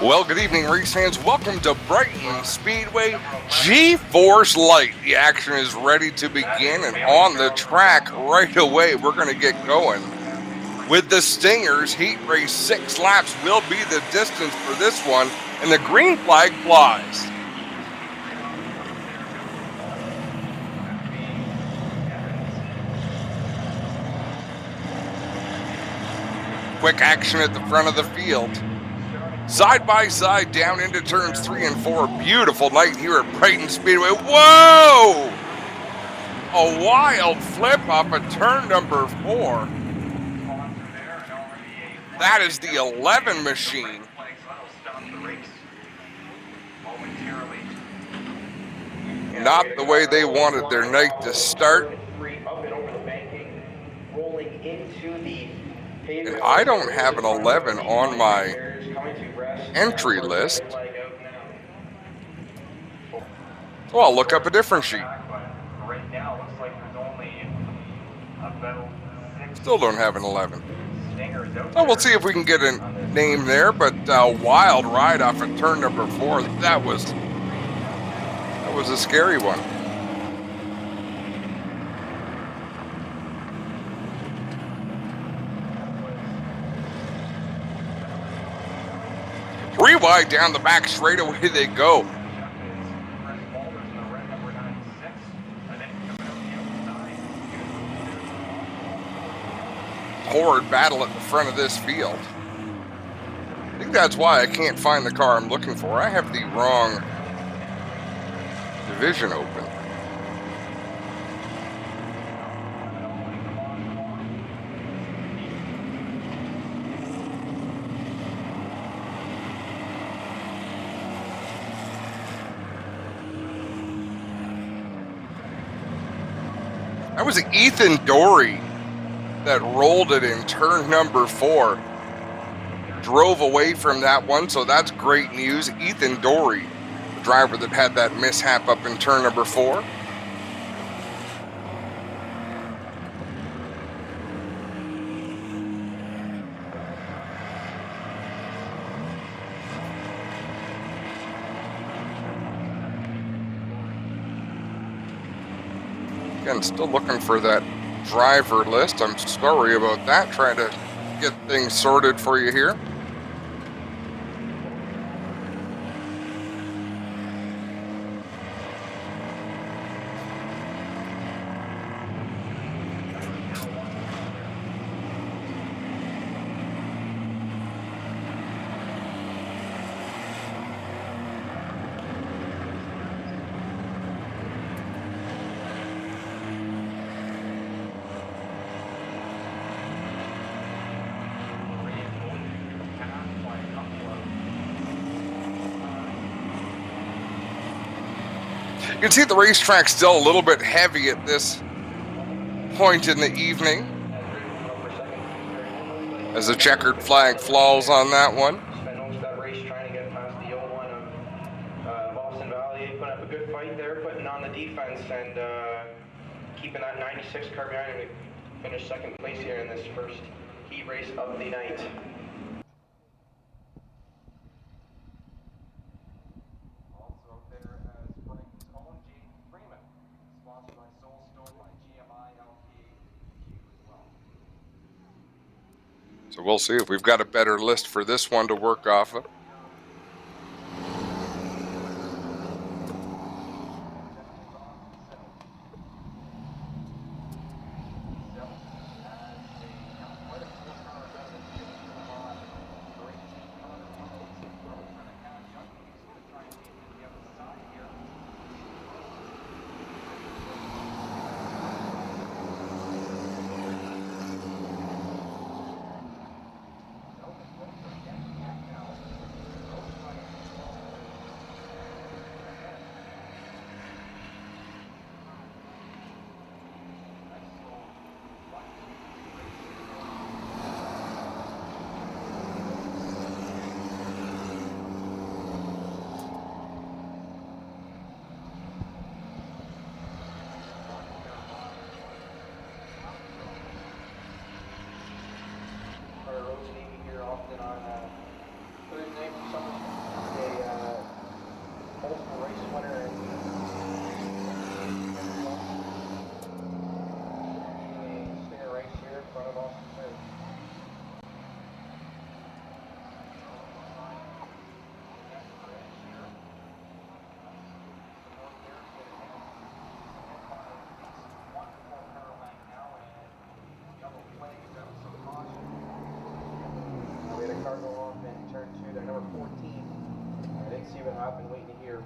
Well, good evening, race fans. Welcome to Brighton Speedway GForce Lite. The action is ready to begin, and on the track right away, we're going to get going with the Stingers. Heat race 6 laps will be the distance for this one, and the green flag flies. Quick action at the front of the field. Side by side down into turns 3 and 4. Beautiful night here at Brighton Speedway. Whoa! A wild flip off of turn number 4. That is the 11 machine. Not the way they wanted their night to start. And I don't have an 11 on my entry list. So I'll look up a different sheet. Still don't have an 11. So we'll see if we can get a name there, but wild ride off of turn number 4. That was a scary one. Rewind down the back straightaway they go. Horrid battle at the front of this field. I think that's why I can't find the car I'm looking for. I have the wrong division open. That was Ethan Dory that rolled it in turn number 4. Drove away from that one, so that's great news. Ethan Dory, the driver that had that mishap up in turn number 4. Again, still looking for that driver list. I'm sorry about that. Trying to get things sorted for you here. You can see the racetrack still a little bit heavy at this point in the evening as the checkered flag falls on that one. Spent most of that race trying to get past the 01 of Boston Valley. Put up a good fight there, putting on the defense and keeping that 96 car behind him to finish second place here in this first heat race of the night. So we'll see if we've got a better list for this one to work off of.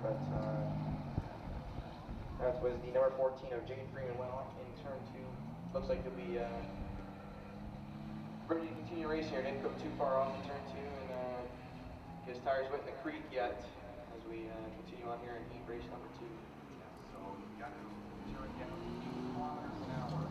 but that was the number 14 of Jade Freeman went off in turn 2. Looks like he'll be ready to continue racing here. Didn't go too far off in turn 2 and get his tires wet in the creek yet as we continue on here in heat race number 2. So you got to turn down 8 kilometers an hour.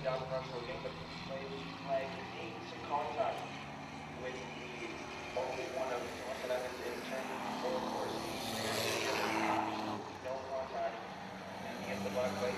Down the front, so again, the flag needs contact with the only one of Austin Evans in turn 4, of course. No contact, and he gets the black flag.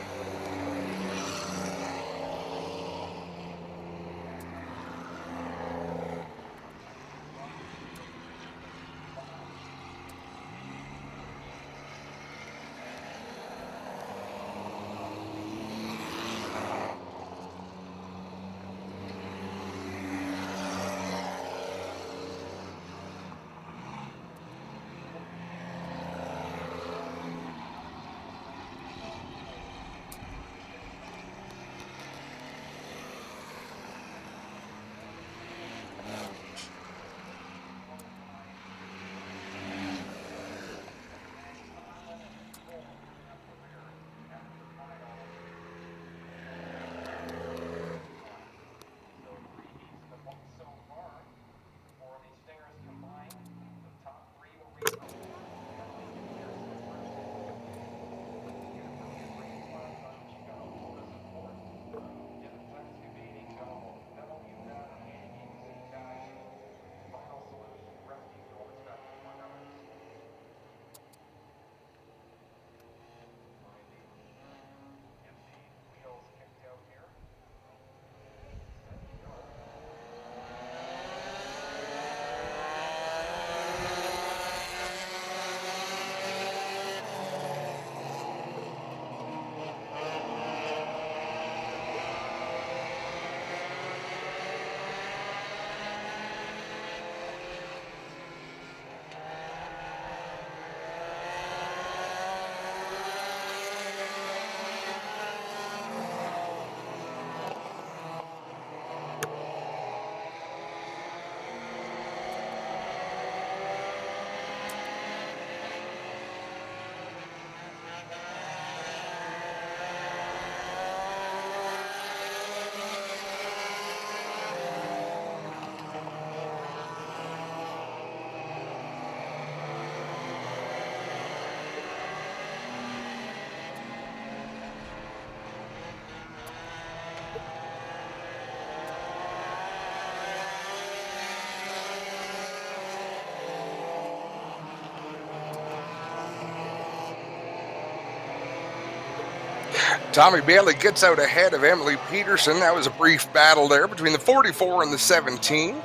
Tommy Bailey gets out ahead of Emily Peterson. That was a brief battle there between the 44 and the 17.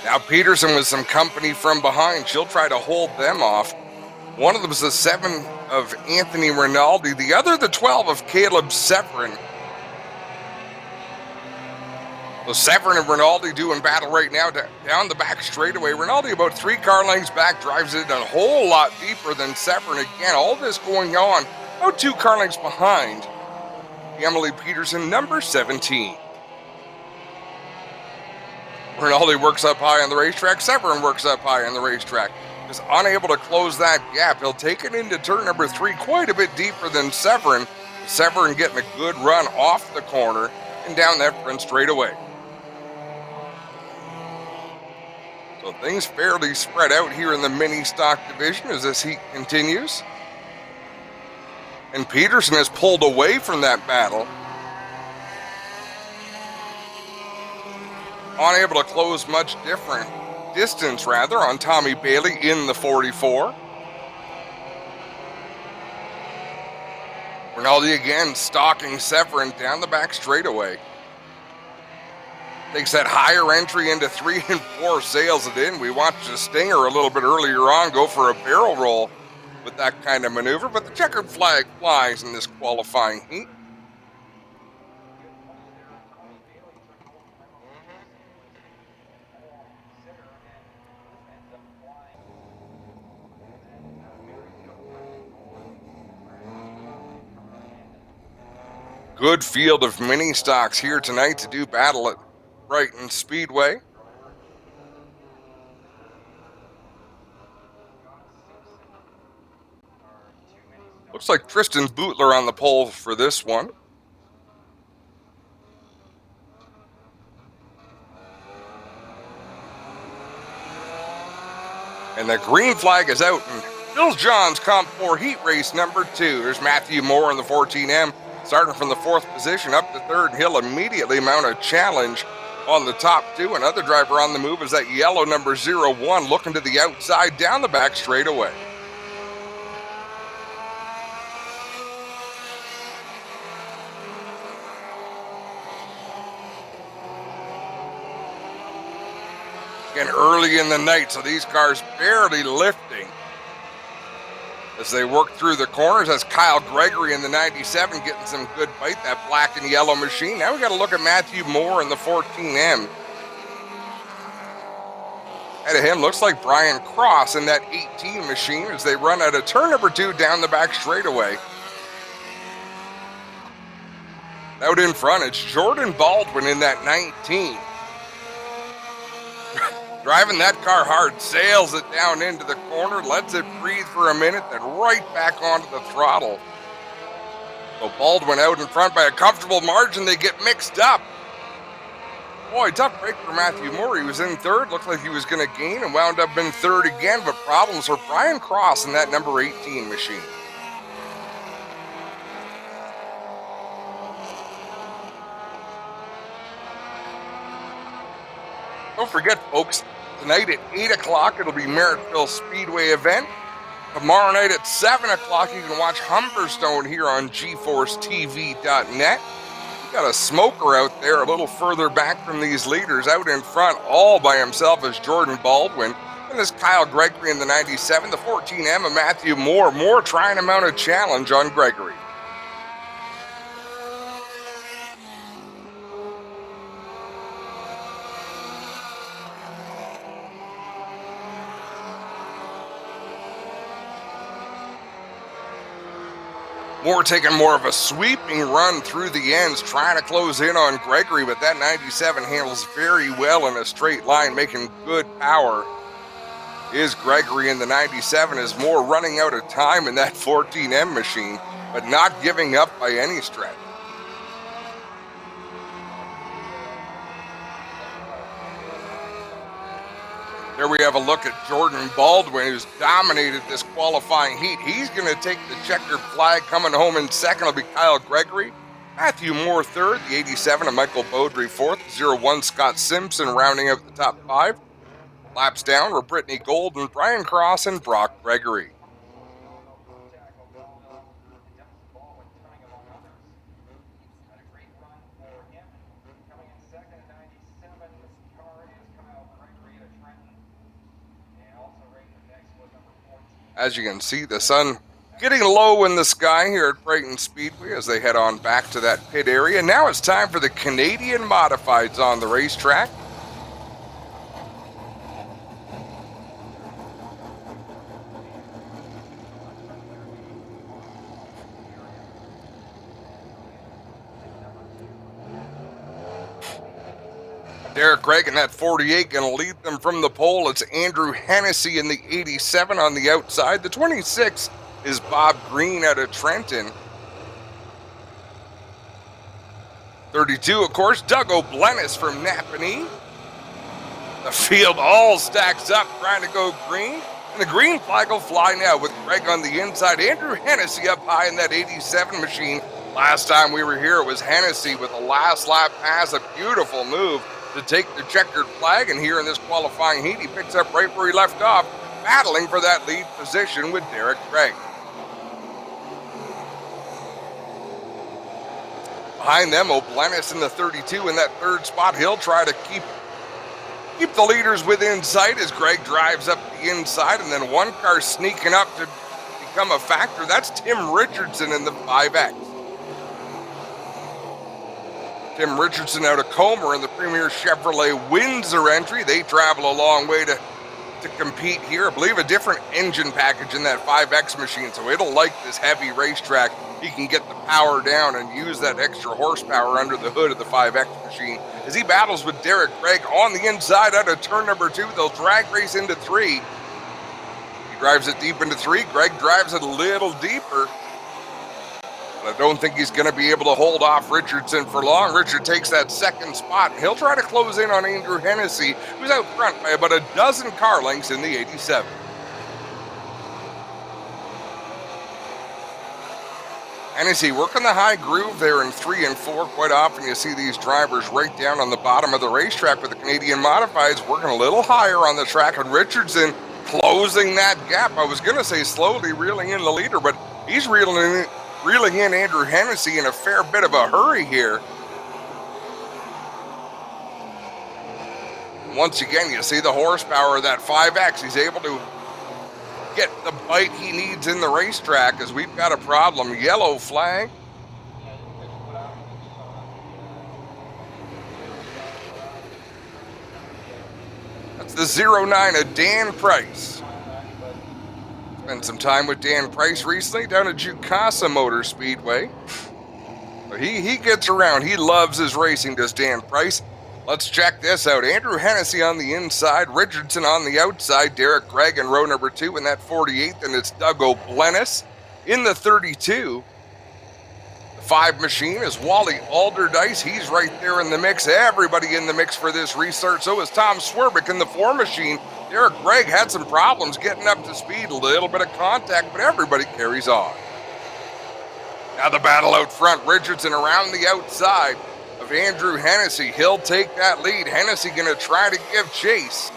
Now Peterson with some company from behind. She'll try to hold them off. One of them is the 7 of Anthony Rinaldi. The other, the 12 of Caleb Severin. So Severin and Rinaldi doing battle right now down the back straightaway. Rinaldi about 3 car lengths back, drives it a whole lot deeper than Severin. Again, all this going on about 2 car lengths behind Emily Peterson, number 17. Rinaldi works up high on the racetrack. Severin works up high on the racetrack. Is unable to close that gap. He'll take it into turn number 3 quite a bit deeper than Severin. Severin getting a good run off the corner and down that front straightaway. So things fairly spread out here in the mini stock division as this heat continues. And Peterson has pulled away from that battle. Unable to close much different distance rather on Tommy Bailey in the 44. Rinaldi again stalking Severin down the back straightaway. Takes that higher entry into 3 and 4, sails it in. We watched a Stinger a little bit earlier on go for a barrel roll with that kind of maneuver, but the checkered flag flies in this qualifying heat. Good field of mini stocks here tonight to do battle at Brighton Speedway. Looks like Tristan Bootler on the pole for this one. And the green flag is out in Bill John's Comp 4 heat race number 2. There's Matthew Moore in the 14M. Starting from the 4th position up to 3rd, he'll immediately mount a challenge on the top 2. Another driver on the move is that yellow number 01 looking to the outside down the back straightaway. Again, early in the night, so these cars barely lifting as they work through the corners. That's Kyle Gregory in the 97 getting some good bite, that black and yellow machine. Now we got to look at Matthew Moore in the 14M. Ahead of him looks like Brian Cross in that 18 machine as they run out of turn number 2 down the back straightaway. Out in front, it's Jordan Baldwin in that 19. Driving that car hard, sails it down into the corner, lets it breathe for a minute, then right back onto the throttle. So Baldwin out in front by a comfortable margin. They get mixed up. Boy, tough break for Matthew Moore. He was in 3rd, looked like he was going to gain and wound up in 3rd again, but problems for Brian Cross in that number 18 machine. Don't forget, folks, tonight at 8 o'clock, it'll be Merrittville Speedway event. Tomorrow night at 7 o'clock, you can watch Humberstone here on GForceTV.net. We got a smoker out there a little further back from these leaders. Out in front, all by himself, is Jordan Baldwin. And this Kyle Gregory in the 97, the 14M of Matthew Moore. Moore trying to mount a challenge on Gregory. Moore taking more of a sweeping run through the ends, trying to close in on Gregory, but that 97 handles very well in a straight line, making good power. Is Gregory in the 97 as Moore running out of time in that 14M machine, but not giving up by any stretch. There we have a look at Jordan Baldwin, who's dominated this qualifying heat. He's going to take the checkered flag. Coming home in 2nd will be Kyle Gregory. Matthew Moore 3rd, the 87 of Michael Beaudry 4th, 01 Scott Simpson rounding out the top 5. Laps down were Brittany Gold and Brian Cross and Brock Gregory. As you can see, the sun getting low in the sky here at Brighton Speedway as they head on back to that pit area. Now it's time for the Canadian Modifieds on the racetrack. Derek Gregg in that 48 going to lead them from the pole. It's Andrew Hennessy in the 87 on the outside. The 26 is Bob Green out of Trenton. 32, of course, Doug O'Blennis from Napanee. The field all stacks up trying to go green. And the green flag will fly now with Greg on the inside. Andrew Hennessy up high in that 87 machine. Last time we were here, it was Hennessy with a last lap pass, a beautiful move to take the checkered flag, and here in this qualifying heat, he picks up right where he left off, battling for that lead position with Derek Gregg. Behind them, O'Blennis in the 32 in that third spot. He'll try to keep the leaders within sight as Gregg drives up the inside, and then one car sneaking up to become a factor. That's Tim Richardson in the 5X. Tim Richardson out of Comer in the Premier Chevrolet Windsor entry. They travel a long way to compete here. I believe a different engine package in that 5X machine, so it'll like this heavy racetrack. He can get the power down and use that extra horsepower under the hood of the 5X machine. As he battles with Derek Gregg on the inside out of turn number 2, they'll drag race into 3. He drives it deep into 3. Gregg drives it a little deeper. I don't think he's going to be able to hold off Richardson for long. Richard takes that second spot. He'll try to close in on Andrew Hennessy, who's out front by about a dozen car lengths in the 87. Hennessy working the high groove there in 3 and 4. Quite often you see these drivers right down on the bottom of the racetrack, with the Canadian Modifieds working a little higher on the track, and Richardson closing that gap. I was going to say slowly reeling in the leader, but he's reeling in Andrew Hennessy in a fair bit of a hurry here. Once again, you see the horsepower of that 5X. He's able to get the bite he needs in the racetrack as we've got a problem. Yellow flag. That's the 09 of Dan Price. Spent some time with Dan Price recently down at Jukasa Motor Speedway. But he gets around. He loves his racing, does Dan Price. Let's check this out. Andrew Hennessy on the inside, Richardson on the outside, Derek Gregg in row number 2 in that 48th, and it's Doug O'Blennis in the 32. The 5 machine is Wally Alderdice. He's right there in the mix. Everybody in the mix for this restart. So is Tom Swerbick in the 4 machine. Derek Gregg had some problems getting up to speed, a little bit of contact, but everybody carries on. Now the battle out front, Richardson around the outside of Andrew Hennessy. He'll take that lead. Hennessy going to try to give chase.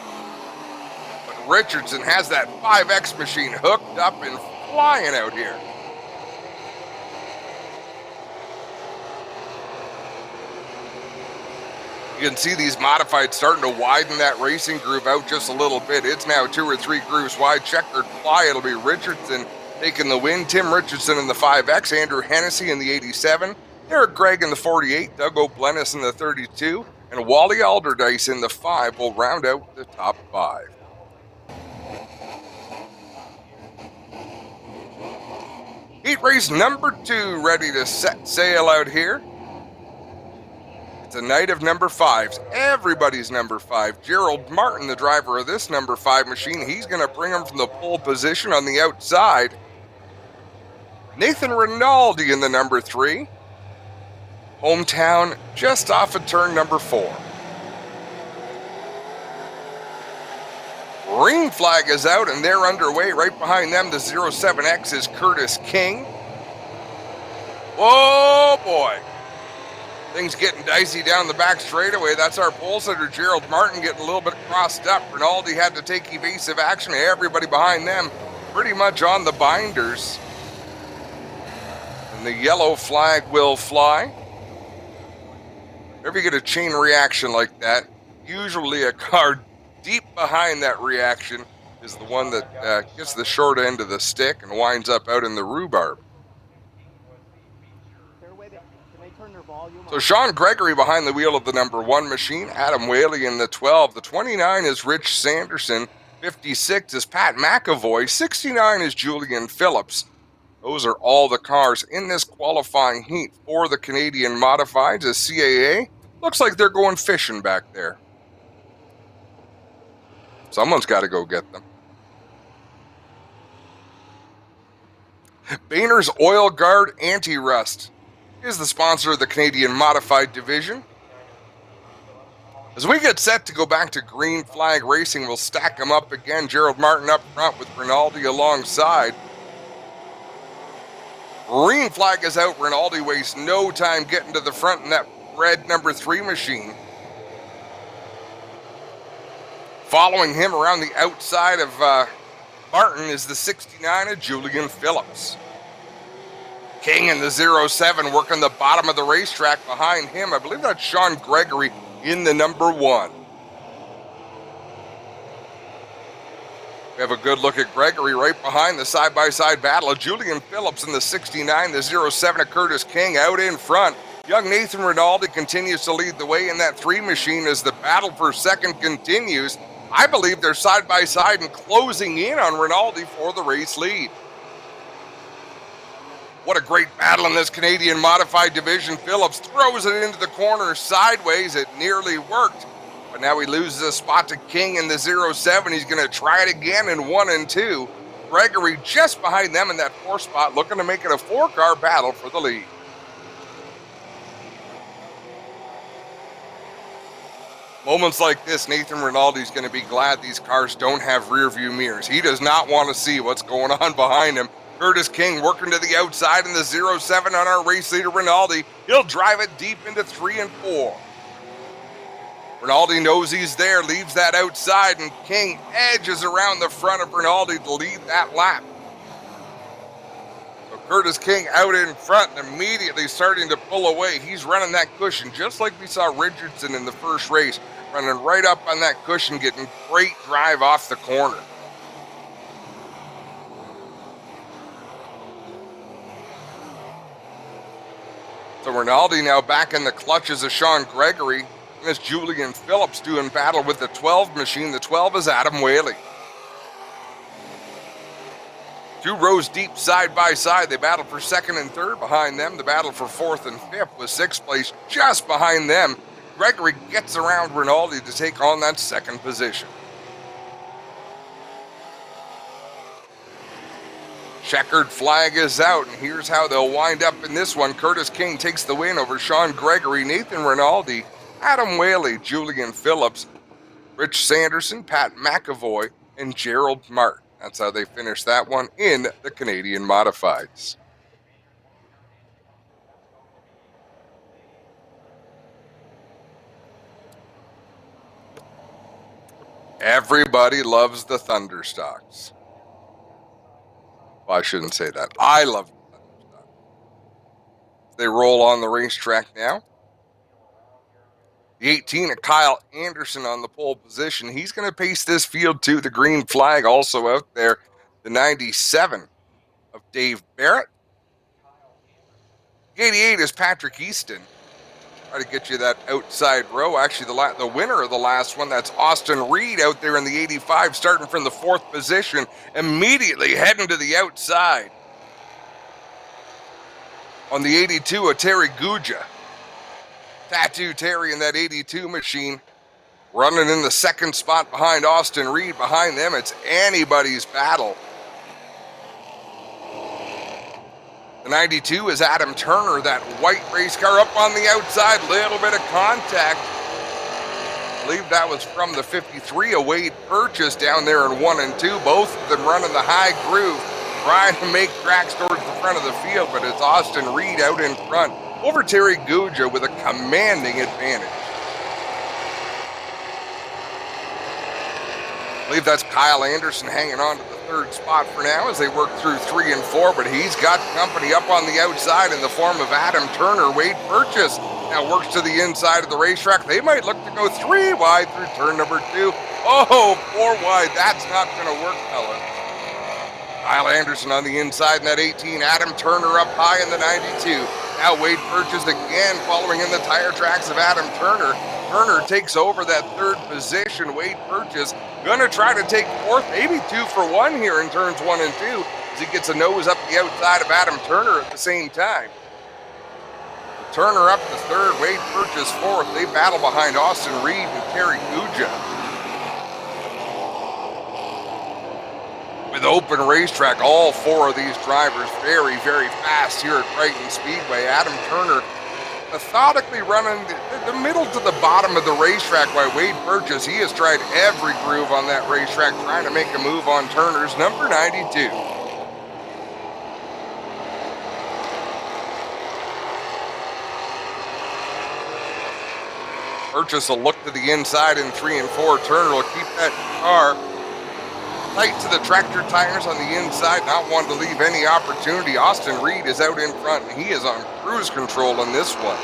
But Richardson has that 5X machine hooked up and flying out here. You can see these modified starting to widen that racing groove out just a little bit. It's now 2 or 3 grooves wide. Checkered fly. It'll be Richardson taking the win. Tim Richardson in the 5X. Andrew Hennessy in the 87. Derek Gregg in the 48. Doug O'Blennis in the 32. And Wally Alderdice in the 5 will round out the top 5. Heat race number 2 ready to set sail out here. It's a night of number 5s. Everybody's number 5. Gerald Martin, the driver of this number 5 machine, he's going to bring him from the pole position on the outside. Nathan Rinaldi in the number 3. Hometown just off of turn number 4. Green flag is out and they're underway. Right behind them, the 07X is Curtis King. Oh boy. Things getting dicey down the back straightaway. That's our pole sitter, Gerald Martin, getting a little bit crossed up. Rinaldi had to take evasive action. Everybody behind them pretty much on the binders. And the yellow flag will fly. Whenever you get a chain reaction like that, usually a car deep behind that reaction is the one that gets the short end of the stick and winds up out in the rhubarb. So Sean Gregory behind the wheel of the number 1 machine, Adam Whaley in the 12. The 29 is Rich Sanderson, 56 is Pat McAvoy, 69 is Julian Phillips. Those are all the cars in this qualifying heat for the Canadian Modifieds as CAA. Looks like they're going fishing back there. Someone's got to go get them. Boehner's Oil Guard Anti-Rust is the sponsor of the Canadian Modified Division. As we get set to go back to green flag racing, we'll stack them up again. Gerald Martin up front with Rinaldi alongside. Green flag is out. Rinaldi wastes no time getting to the front in that red number 3 machine. Following him around the outside of Martin is the 69 of Julian Phillips. King in the 07 working the bottom of the racetrack behind him. I believe that's Sean Gregory in the number 1. We have a good look at Gregory right behind the side-by-side battle of Julian Phillips in the 69, the 07 of Curtis King out in front. Young Nathan Rinaldi continues to lead the way in that 3 machine as the battle for second continues. I believe they're side-by-side and closing in on Rinaldi for the race lead. What a great battle in this Canadian Modified Division. Phillips throws it into the corner sideways. It nearly worked, but now he loses a spot to King in the 07. He's going to try it again in 1 and 2. Gregory just behind them in that 4 spot, looking to make it a 4-car battle for the lead. Moments like this, Nathan Rinaldi's going to be glad these cars don't have rear view mirrors. He does not want to see what's going on behind him. Curtis King working to the outside in the 07 on our race leader Rinaldi. He'll drive it deep into 3 and 4. Rinaldi knows he's there, leaves that outside, and King edges around the front of Rinaldi to lead that lap. So Curtis King out in front and immediately starting to pull away. He's running that cushion just like we saw Richardson in the first race, running right up on that cushion, getting great drive off the corner. So Rinaldi now back in the clutches of Sean Gregory. And it's Julian Phillips doing battle with the 12 machine. The 12 is Adam Whaley. 2 rows deep side by side. They battle for 2nd and 3rd behind them. The battle for 4th and 5th with 6th place just behind them. Gregory gets around Rinaldi to take on that 2nd position. Checkered flag is out, and here's how they'll wind up in this one. Curtis King takes the win over Sean Gregory, Nathan Rinaldi, Adam Whaley, Julian Phillips, Rich Sanderson, Pat McAvoy, and Gerald Martin. That's how they finish that one in the Canadian Modifieds. Everybody loves the Thunderstocks. Well, I shouldn't say that. I love the Thunderstocks. They roll on the racetrack now. The 18 of Kyle Anderson on the pole position. He's going to pace this field too. The green flag also out there. The 97 of Dave Barrett. The 88 is Patrick Easton. Try to get you that outside row. Actually, the winner of the last one, that's Austin Reed out there in the 85, starting from the 4th position, immediately heading to the outside. On the 82 of Terry Guja. Tattoo Terry in that 82 machine, running in the 2nd spot behind Austin Reed. Behind them, it's anybody's battle. The 92 is Adam Turner, that white race car up on the outside, little bit of contact. I believe that was from the 53 of Wade Purchase down there in 1 and 2. Both of them running the high groove, trying to make tracks towards the front of the field, but it's Austin Reed out in front over Terry Guja with a commanding advantage. I believe that's Kyle Anderson hanging on to the 3rd spot for now as they work through 3 and 4, but he's got company up on the outside in the form of Adam Turner. Wade Purchase now works to the inside of the racetrack. They might look to go 3 wide through turn number 2. Oh, 4 wide. That's not going to work, fellas. Kyle Anderson on the inside in that 18. Adam Turner up high in the 92. Now Wade Burgess again following in the tire tracks of Adam Turner. Turner takes over that third position. Wade Burgess going to try to take fourth, maybe 2 for 1 here in turns 1 and 2 as he gets a nose up the outside of Adam Turner at the same time. Turner up to third, Wade Burgess fourth. They battle behind Austin Reed and Terry Guja. With open racetrack, all 4 of these drivers very, very fast here at Brighton Speedway. Adam Turner methodically running the middle to the bottom of the racetrack while Wade Burgess, he has tried every groove on that racetrack trying to make a move on Turner's number 92. Burgess will look to the inside in 3 and 4. Turner will keep that car tight to the tractor tires on the inside, not wanting to leave any opportunity. Austin Reed is out in front, and he is on cruise control on this one.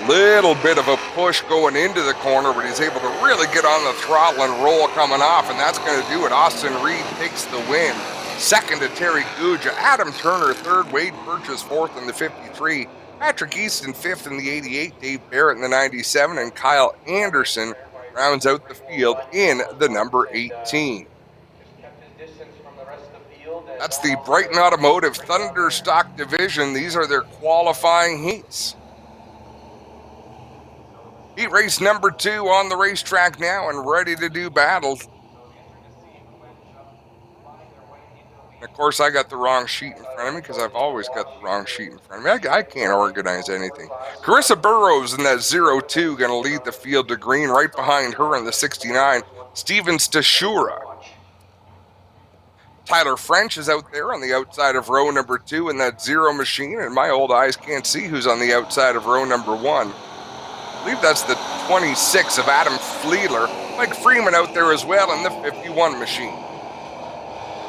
Little bit of a push going into the corner, but he's able to really get on the throttle and roll coming off, and that's going to do it. Austin Reed takes the win. Second to Terry Guja. Adam Turner third, Wade Burgess fourth in the 53. Patrick Easton fifth in the 88, Dave Barrett in the 97, and Kyle Anderson rounds out the field in the number 18. That's the Brighton Automotive Thunder Stock Division. These are their qualifying heats. Heat race number 2 on the racetrack now and ready to do battle. Of course, I got the wrong sheet in front of me because I've always got the wrong sheet in front of me. I can't organize anything. Carissa Burrows in that 02 going to lead the field to green. Right behind her in the 69, Steven Stashura. Tyler French is out there on the outside of row number 2 in that 0 machine, and my old eyes can't see who's on the outside of row number 1. I believe that's the 26 of Adam Fleeler. Mike Freeman out there as well in the 51 machine.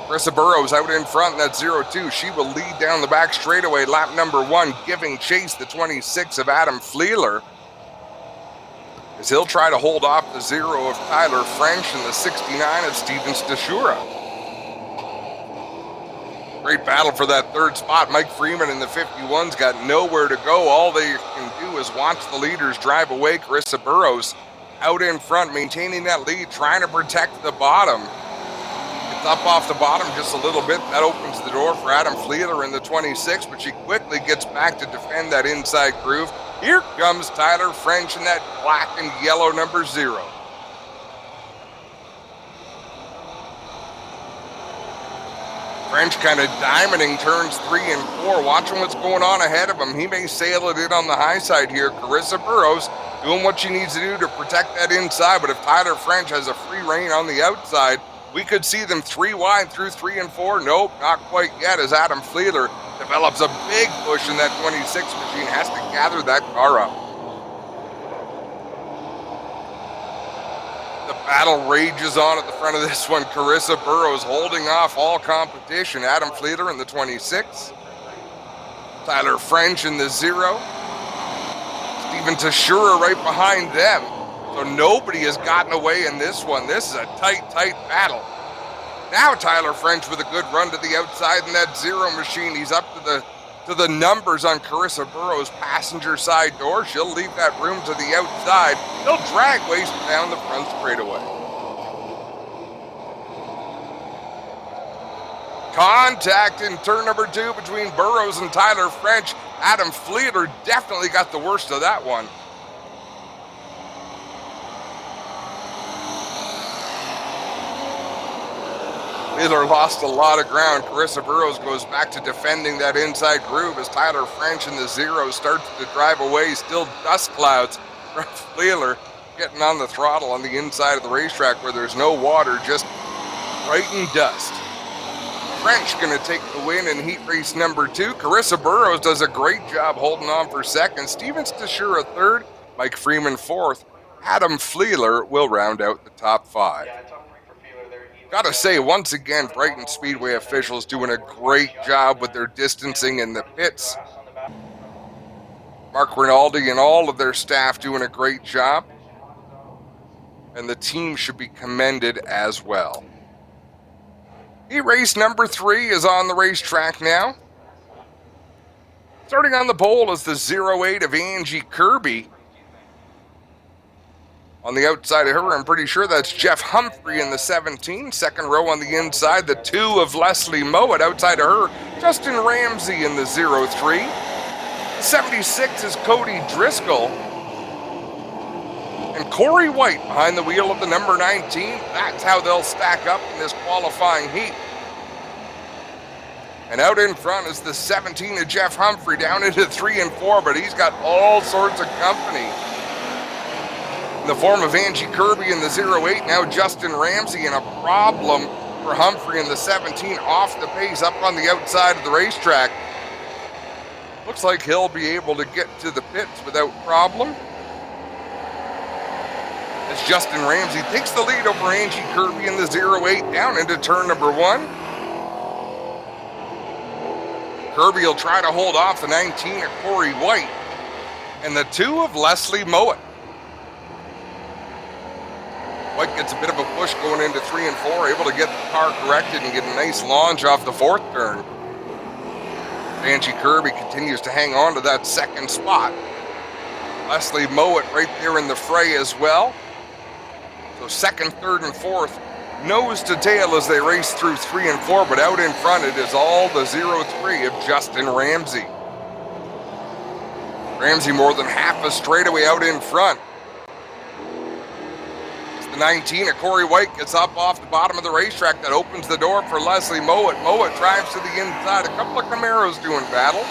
Carissa Burrows out in front in that 02. She will lead down the back straightaway, lap number 1, giving chase the 26 of Adam Fleeler, as he'll try to hold off the 0 of Tyler French and the 69 of Steven Stashura. Great battle for that third spot. Mike Freeman in the 51's got nowhere to go. All they can do is watch the leaders drive away. Carissa Burrows out in front, maintaining that lead, trying to protect the bottom. It's up off the bottom just a little bit. That opens the door for Adam Fleeler in the 26, but she quickly gets back to defend that inside groove. Here comes Tyler French in that black and yellow number 0. French kind of diamonding turns 3 and 4, watching what's going on ahead of him. He may sail it in on the high side here. Carissa Burrows doing what she needs to do to protect that inside, but if Tyler French has a free rein on the outside, we could see them 3 wide through 3 and 4. Nope, not quite yet, as Adam Fleeler develops a big push in that 26 machine, has to gather that car up. The battle rages on at the front of this one. Carissa Burrows holding off all competition. Adam Fleeler in the 26. Tyler French in the 0. Steven Tashura right behind them. So nobody has gotten away in this one. This is a tight battle. Now Tyler French with a good run to the outside in that 0 machine. He's up to the numbers on Carissa Burrows' passenger side door. She'll leave that room to the outside. He'll drag waste down the front straightaway. Contact in turn number 2 between Burrows and Tyler French. Adam Fleeler definitely got the worst of that one. Fleeler lost a lot of ground. Carissa Burrows goes back to defending that inside groove as Tyler French in the 0 starts to drive away. Still dust clouds from Fleeler getting on the throttle on the inside of the racetrack where there's no water, just Brighton dust. French going to take the win in heat race number 2. Carissa Burrows does a great job holding on for second. Steven Stashura third. Mike Freeman fourth. Adam Fleeler will round out the top 5. Gotta say, once again, Brighton Speedway officials doing a great job with their distancing in the pits. Mark Rinaldi and all of their staff doing a great job. And the team should be commended as well. Race number 3 is on the racetrack now. Starting on the pole is the 08 of Angie Kirby. On the outside of her, I'm pretty sure that's Jeff Humphrey in the 17. Second row on the inside, the 2 of Leslie Mowat. Outside of her, Justin Ramsey in the 03. 76 is Cody Driscoll. And Corey White behind the wheel of the number 19. That's how they'll stack up in this qualifying heat. And out in front is the 17 of Jeff Humphrey down into 3 and 4, but he's got all sorts of company. In the form of Angie Kirby in the 08, now Justin Ramsey, and a problem for Humphrey in the 17, off the pace up on the outside of the racetrack. Looks like he'll be able to get to the pits without problem. As Justin Ramsey takes the lead over Angie Kirby in the 08 down into turn number 1. Kirby will try to hold off the 19 of Corey White and the 2 of Leslie Mowat. White gets a bit of a push going into 3 and 4, able to get the car corrected and get a nice launch off the 4th turn. Angie Kirby continues to hang on to that second spot. Leslie Mowat right there in the fray as well. So 2nd, 3rd, and 4th, nose to tail as they race through 3 and 4, but out in front it is all the 03 of Justin Ramsey. Ramsey more than half a straightaway out in front. 19 of Corey White gets up off the bottom of the racetrack. That opens the door for Leslie Mowat. Mowat drives to the inside. A couple of Camaros doing battle.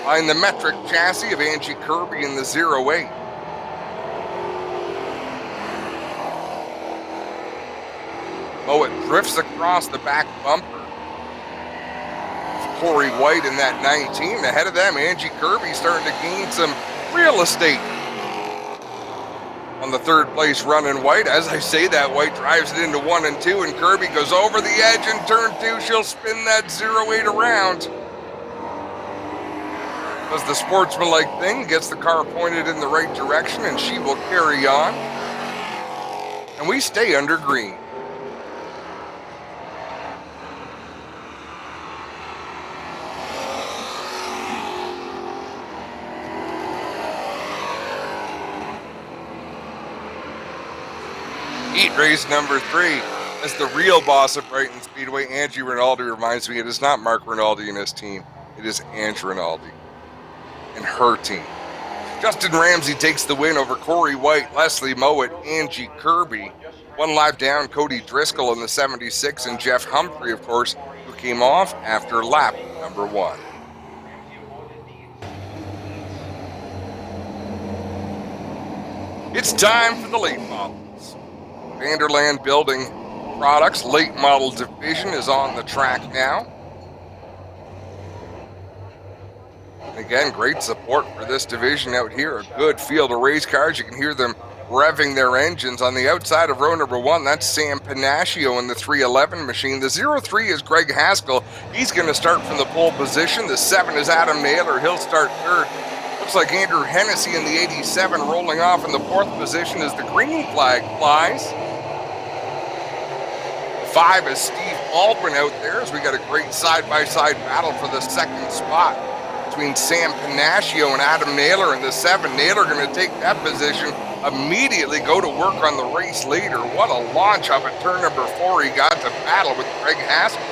Behind the metric chassis of Angie Kirby in the 08. Mowat drifts across the back bumper. Corey White in that 19. Ahead of them, Angie Kirby starting to gain some real estate. On the 3rd place run in White. As I say that, White drives it into 1 and 2, and Kirby goes over the edge in turn 2. She'll spin that 08 around. Does the sportsmanlike thing, gets the car pointed in the right direction, and she will carry on. And we stay under green. Heat race number 3. As the real boss of Brighton Speedway, Angie Rinaldi, reminds me it is not Mark Rinaldi and his team. It is Angie Rinaldi and her team. Justin Ramsey takes the win over Corey White, Leslie Mowat, Angie Kirby. 1 lap down, Cody Driscoll in the 76, and Jeff Humphrey, of course, who came off after lap number 1. It's time for the late models. Vanderland Building Products late model division is on the track now. Again, great support for this division out here. A good field of race cars. You can hear them revving their engines. On the outside of row number 1, that's Sam Panaccio in the 311 machine. The 03 is Greg Haskell. He's going to start from the pole position. The 7 is Adam Naylor. He'll start 3rd. Looks like Andrew Hennessy in the 87 rolling off in the 4th position as the green flag flies. 5 is Steve Baldwin out there as we got a great side-by-side battle for the 2nd spot between Sam Panaccio and Adam Naylor in the 7. Naylor going to take that position, immediately go to work on the race later. What a launch up at turn number 4. He got to battle with Greg Haskell.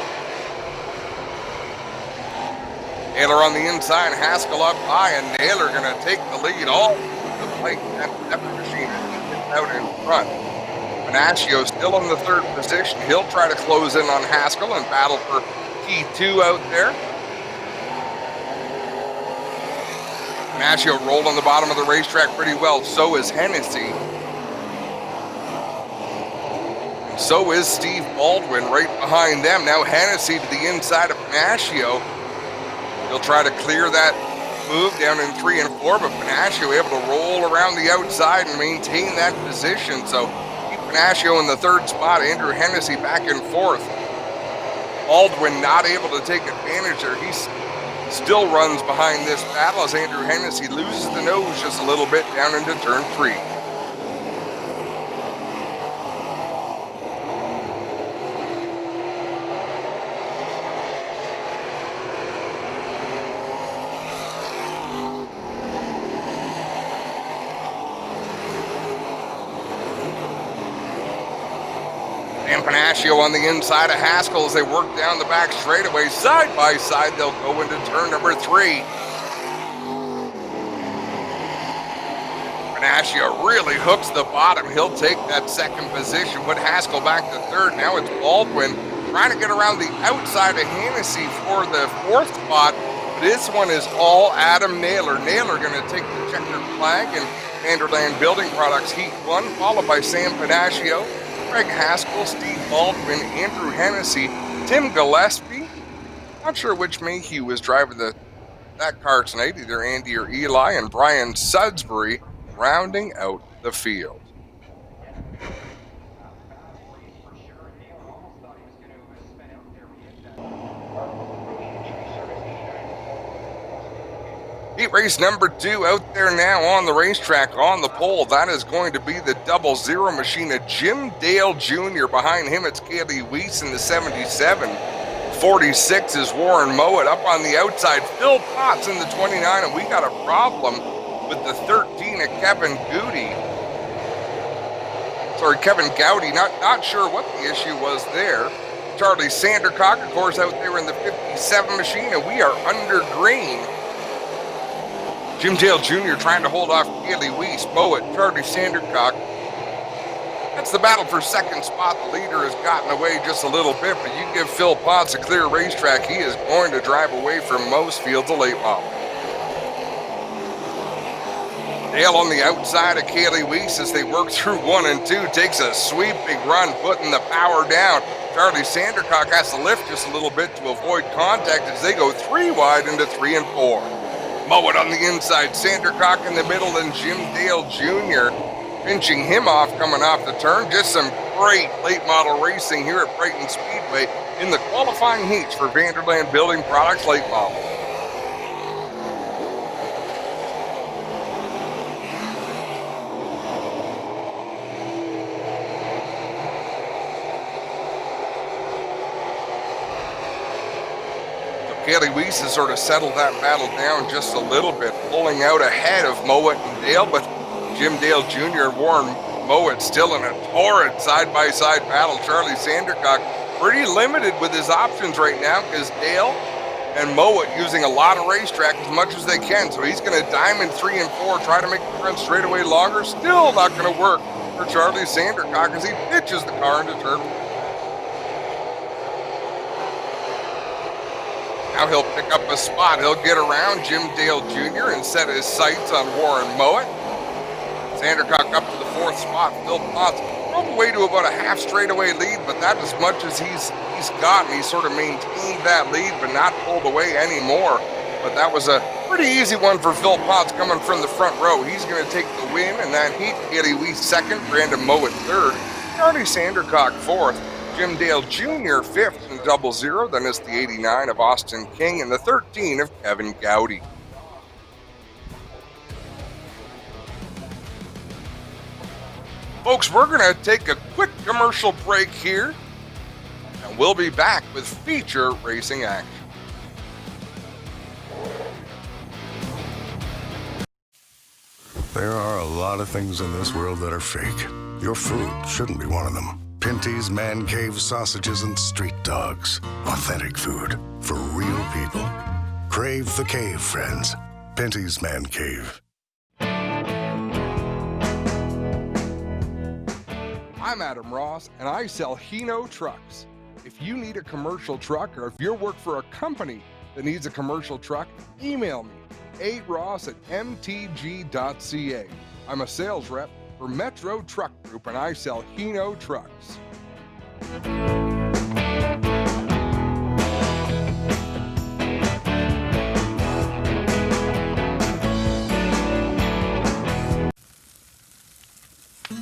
Naylor on the inside, Haskell up high, and Naylor going to take the lead all the way. That machine is out in front. Panaccio still in the 3rd position. He'll try to close in on Haskell and battle for P2 out there. Panaccio rolled on the bottom of the racetrack pretty well. So is Hennessy. And so is Steve Baldwin right behind them. Now Hennessy to the inside of Panaccio. He'll try to clear that move down in 3 and 4, but Panaccio able to roll around the outside and maintain that position. So Panaccio in the 3rd spot, Andrew Hennessy back in 4th. Baldwin not able to take advantage there. He's still runs behind this battle as Andrew Hennessy loses the nose just a little bit down into turn 3. And Panaccio on the inside of Haskell as they work down the back straightaway. Side by side, they'll go into turn number 3. Panaccio really hooks the bottom. He'll take that second position, put Haskell back to third. Now it's Baldwin trying to get around the outside of Hennessy for the 4th spot. This one is all Adam Naylor. Naylor going to take the checkered flag in Vanderland Building Products Heat 1, followed by Sam Panaccio, Greg Haskell, Steve Baldwin, Andrew Hennessy, Tim Gillespie. Not sure which Mayhew was driving that car tonight, either Andy or Eli, and Brian Sudbury rounding out the field. Heat race number 2 out there now on the racetrack on the pole. That is going to be the 00 machine of Jim Dale Jr. Behind him, it's Kaylee Weiss in the 77. 46 is Warren Mowat. Up on the outside, Phil Potts in the 29, and we got a problem with the 13 of Kevin Gowdy. Not sure what the issue was there. Charlie Sandercock, of course, out there in the 57 machine, and we are under green. Jim Dale Jr. trying to hold off Kaylee Weiss, Mowat, Charlie Sandercock. That's the battle for second spot. The leader has gotten away just a little bit, but you give Phil Potts a clear racetrack, he is going to drive away from most fields of late model. Dale on the outside of Kaylee Weiss as they work through 1 and 2, takes a sweeping run, putting the power down. Charlie Sandercock has to lift just a little bit to avoid contact as they go 3 wide into 3 and 4. Mowat on the inside, Sandercock in the middle, and Jim Dale Jr. pinching him off coming off the turn. Just some great late model racing here at Brighton Speedway in the qualifying heats for Vanderland Building Products late model. Kaylee Weiss has sort of settled that battle down just a little bit, pulling out ahead of Mowat and Dale, but Jim Dale Jr. and Warren Mowat still in a torrid side-by-side battle. Charlie Sandercock pretty limited with his options right now because Dale and Mowat using a lot of racetrack as much as they can, so he's going to diamond 3 and 4, try to make the run straightaway longer. Still not going to work for Charlie Sandercock as he pitches the car into turn 4. Now he'll pick up a spot. He'll get around Jim Dale Jr. and set his sights on Warren Mowat. Sandercock up to the 4th spot. Phil Potts drove away to about a half straightaway lead, but that's as much as he's gotten. He's sort of maintained that lead, but not pulled away anymore. But that was a pretty easy one for Phil Potts coming from the front row. He's going to take the win in that heat. Kaylee Weiss 2nd, Brandon Mowat 3rd, Charlie Sandercock 4th. Jim Dale Jr. 5th in 00, then it's the 89 of Austin King and the 13 of Kevin Gowdy. Folks, we're going to take a quick commercial break here, and we'll be back with feature racing action. There are a lot of things in this world that are fake. Your food shouldn't be one of them. Pinty's Man Cave sausages and street dogs. Authentic food for real people. Crave the cave, friends. Pinty's Man Cave. I'm Adam Ross, and I sell Hino trucks. If you need a commercial truck, or if you work for a company that needs a commercial truck, email me, aross@mtg.ca. I'm a sales rep for Metro Truck Group, and I sell Hino trucks.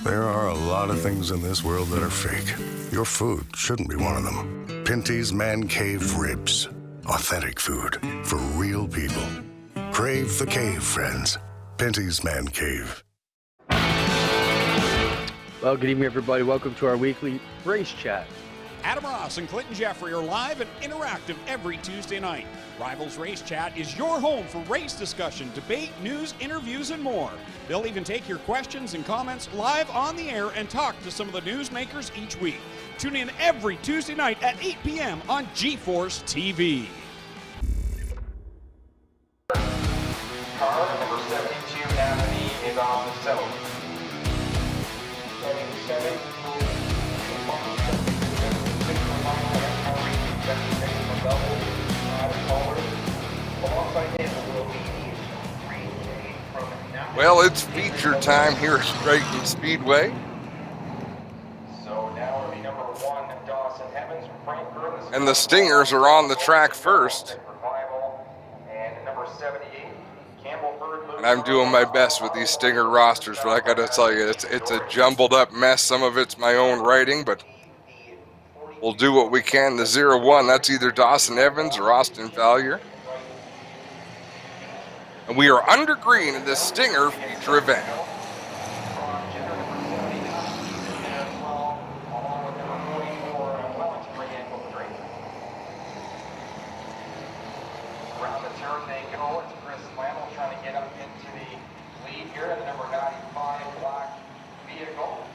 There are a lot of things in this world that are fake. Your food shouldn't be one of them. Pinty's Man Cave ribs. Authentic food for real people. Crave the Cave, friends. Pinty's Man Cave. Well, good evening, everybody. Welcome to our weekly race chat. Adam Ross and Clinton Jeffrey are live and interactive every Tuesday night. Rivals Race Chat is your home for race discussion, debate, news, interviews, and more. They'll even take your questions and comments live on the air and talk to some of the newsmakers each week. Tune in every Tuesday night at 8 p.m. on GForceTV. Car number 72, Anthony, is on the zone. 77. Well, it's feature time here at Brighton Speedway. So now it'll be number 1, Dawson Evans, Frank Burns. And the Stingers are on the track first. And number 78, Campbell Bird. And I'm doing my best with these Stinger rosters, but I gotta tell you, it's a jumbled up mess. Some of it's my own writing, but we'll do what we can. The 0-1, that's either Dawson Evans or Austin Valier. And we are under green in this Stinger feature event. Around the turn they go. It's Chris Lamel trying to get up into the lead here in the number 95 black vehicle.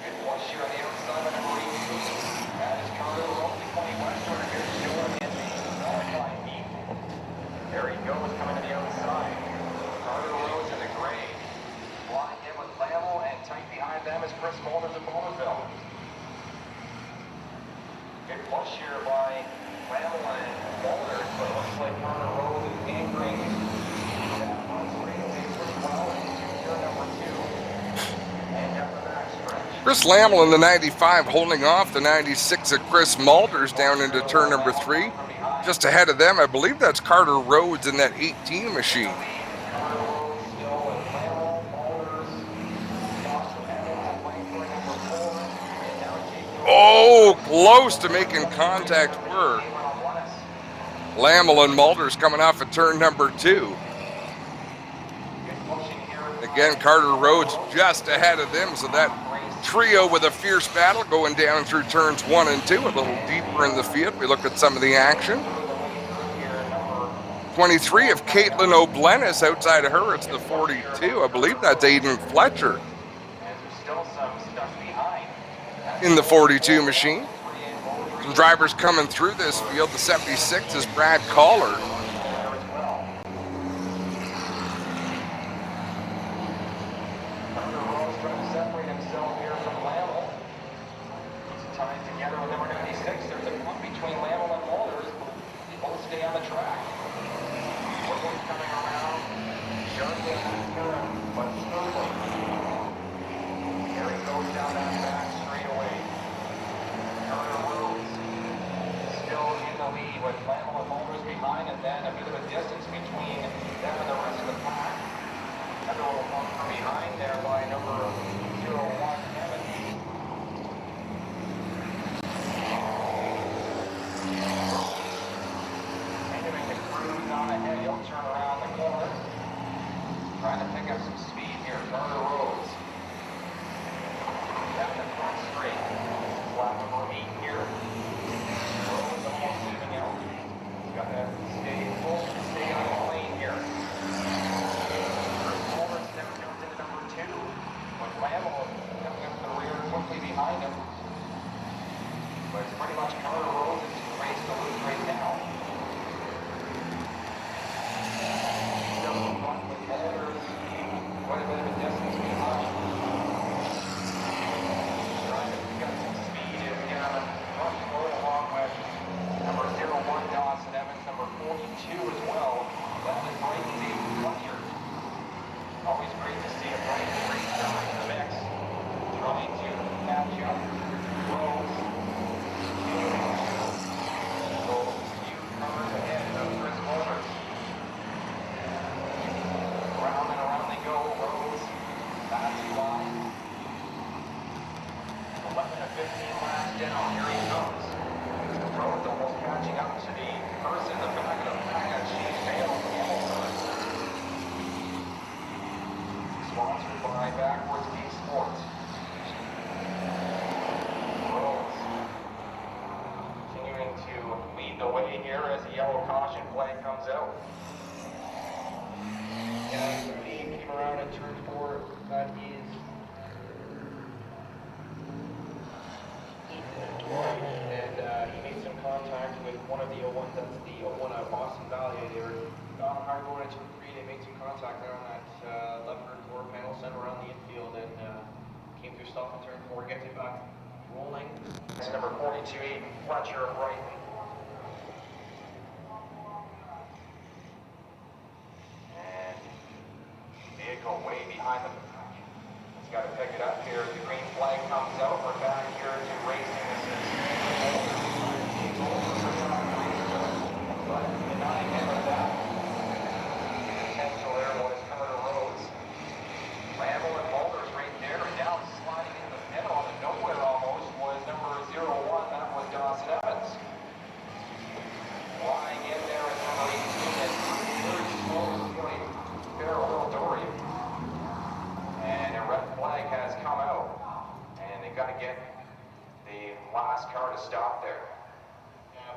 Good push here on the outside of number 18. That is Carter Rowley, 20 Westward. Here's Stewart in the Alpine heat. There he goes, coming to the outside. Carter Rhodes in the gray. Flying in with Lamel, and tight behind them is Chris Mulders of Motorville. Good push here by Lamel and Mulders, but it looks like Carter Rhodes is anchoring that front straight pretty well into turn number 2. And down the back stretch. Chris Lamel in the 95 holding off the 96 of Chris Mulders down into turn number 3. Just ahead of them, I believe that's Carter Rhodes in that 18 machine. Oh, close to making contact were Lamel and Mulders coming off of turn number 2. Again, Carter Rhodes just ahead of them, so that trio with a fierce battle going down through turns 1 and 2, a little deeper in the field. We look at some of the action. 23 of Caitlin O'Blennis. Outside of her, it's the 42. I believe that's Aiden Fletcher in the 42 machine. Some drivers coming through this field. The 76 is Brad Collar. caution flag comes out. Yeah, so Payne came around in turn 4. That is and he made some contact with one of the 01s. That's the 01 of Boston Valley. They were hard going into turn 3. They made some contact there on that left rear door panel, sent around the infield, and came through stop in turn 4. Gets it back rolling. That's number 42-8, Fletcher of Brighton. And vehicle way behind them. He's got to pick it up here. The green flag comes out. We're back here to racing. But denying him of that. Potential there was Carter Rhodes. Lamble and Mulder's right there. And now sliding in the middle out of nowhere almost was number 01. That was Dawson Evans. Flying in there is number 18. And very slowly Farrell Dory. And a red flag has come out, and they've got to get the last car to stop there.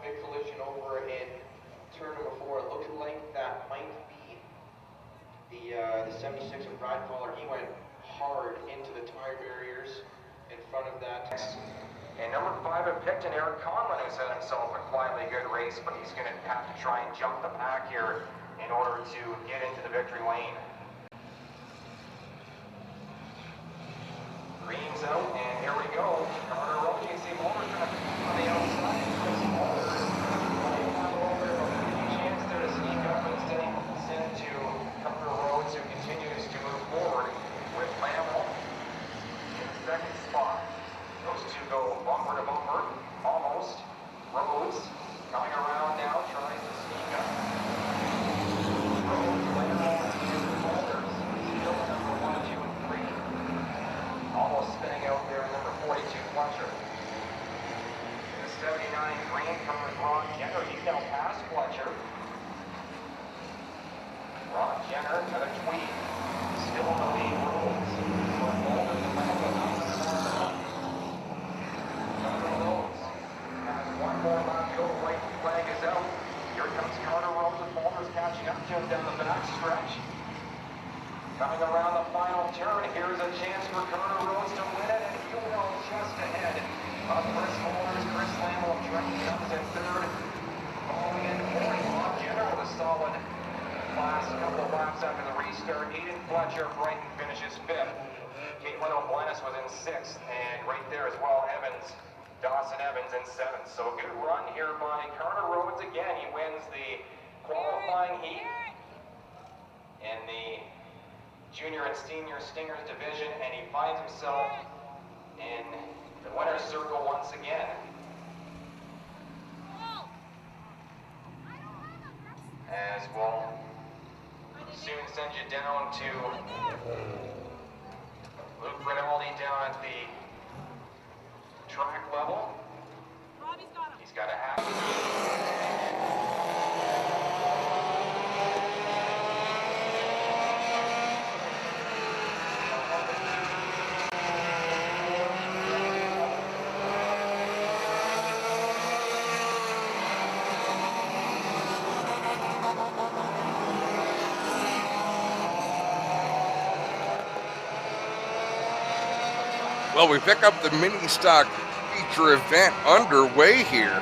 Big collision over in turn number 4. It looked like that might be the 76 of Brad Fowler. He went hard into the tire barriers in front of that. And number 5 of Picton, Eric Conlon, who set himself a quietly good race, but he's going to have to try and jump the pack here in order to get into the victory lane. Green's out, and here we go. Carter Rhodes, you can see Mulder's going to on the outside. Chris Mulder, a chance there to sneak up and send to Carter Rhodes, who continues to move forward with Lamble in the second spot. Those two go bumper to bumper, almost. Rhodes coming around now, tries to sneak up. Rhodes, Lamble, and Mulder, still number 1, 2, and 3. Almost spinning out there, number 42, Fletcher. The 79 green comes Ron Jenner. He's now past Fletcher. Ron Jenner to the tweet. Still in the lead, Rhodes. Rhodes has one more lap to go. White flag is out. Here comes Carter Rhodes with Mulder's catching up to him down the back stretch. Coming around the final turn, here's a chance for Carter Rhodes to win it, and he will just ahead of Chris Mulder's. Chris Lamble of Trenton comes in third. Following in fourth, Ron Jenner with a solid last couple of laps after the restart. Aiden Fletcher of Brighton finishes 5th. Caitlin O'Blennis was in 6th, and right there as well, Dawson Evans in 7th. So a good run here by Carter Rhodes again. He wins the qualifying heat in the Junior and Senior Stingers division, and he finds himself in the winner's circle once again. As we'll soon send you down to Luke Rinaldi down at the track level. He's got a half. Well, we pick up the mini stock feature event underway here.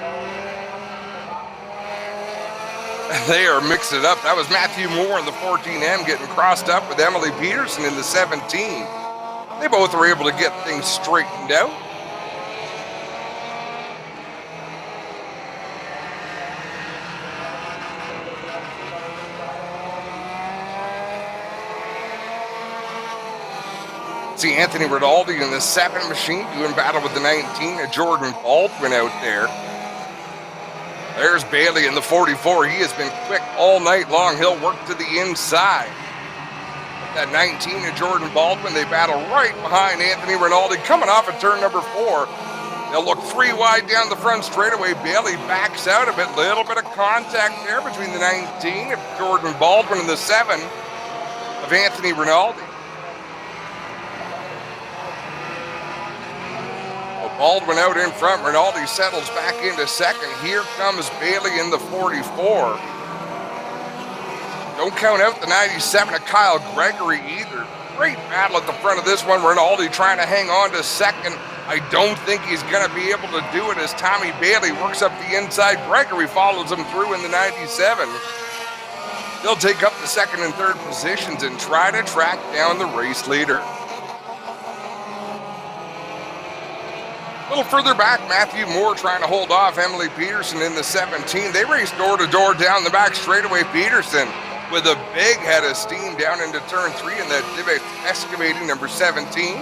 They are mixing it up. That was Matthew Moore in the 14M getting crossed up with Emily Peterson in the 17. They both were able to get things straightened out. See Anthony Rinaldi in the 7 machine doing battle with the 19 of Jordan Baldwin out there. There's Bailey in the 44. He has been quick all night long. He'll work to the inside. That 19 of Jordan Baldwin, they battle right behind Anthony Rinaldi coming off at turn number 4. They'll look 3 wide down the front straightaway. Bailey backs out a bit. Little bit of contact there between the 19 of Jordan Baldwin and the 7 of Anthony Rinaldi. Baldwin out in front. Rinaldi settles back into second. Here comes Bailey in the 44. Don't count out the 97 of Kyle Gregory either. Great battle at the front of this one. Rinaldi trying to hang on to second. I don't think he's going to be able to do it as Tommy Bailey works up the inside. Gregory follows him through in the 97. They'll take up the second and third positions and try to track down the race leader. A little further back, Matthew Moore trying to hold off Emily Peterson in the 17. They race door to door down the back straightaway. Peterson with a big head of steam down into turn 3 in that Divic excavating number 17.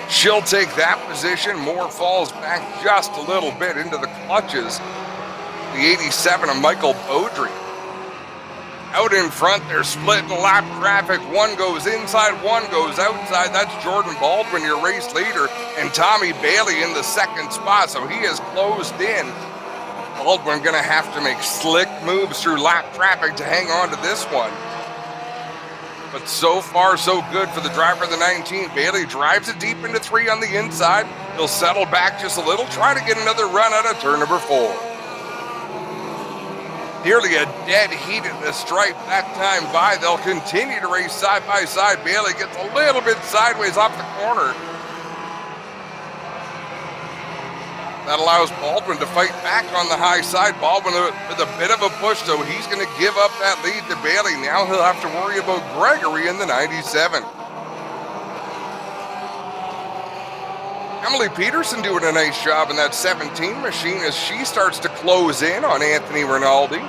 She'll take that position. Moore falls back just a little bit into the clutches. The 87 of Michael Beaudry. Out in front, they're splitting lap traffic. One goes inside, one goes outside. That's Jordan Baldwin, your race leader, and Tommy Bailey in the second spot, so he is closed in. Baldwin going to have to make slick moves through lap traffic to hang on to this one. But so far, so good for the driver of the 19. Bailey drives it deep into 3 on the inside. He'll settle back just a little, try to get another run out of turn number 4. Nearly a dead heat at the stripe that time by. They'll continue to race side by side. Bailey gets a little bit sideways off the corner. That allows Baldwin to fight back on the high side. Baldwin with a bit of a push, so he's going to give up that lead to Bailey. Now he'll have to worry about Gregory in the 97. Emily Peterson doing a nice job in that 17 machine as she starts to close in on Anthony Rinaldi.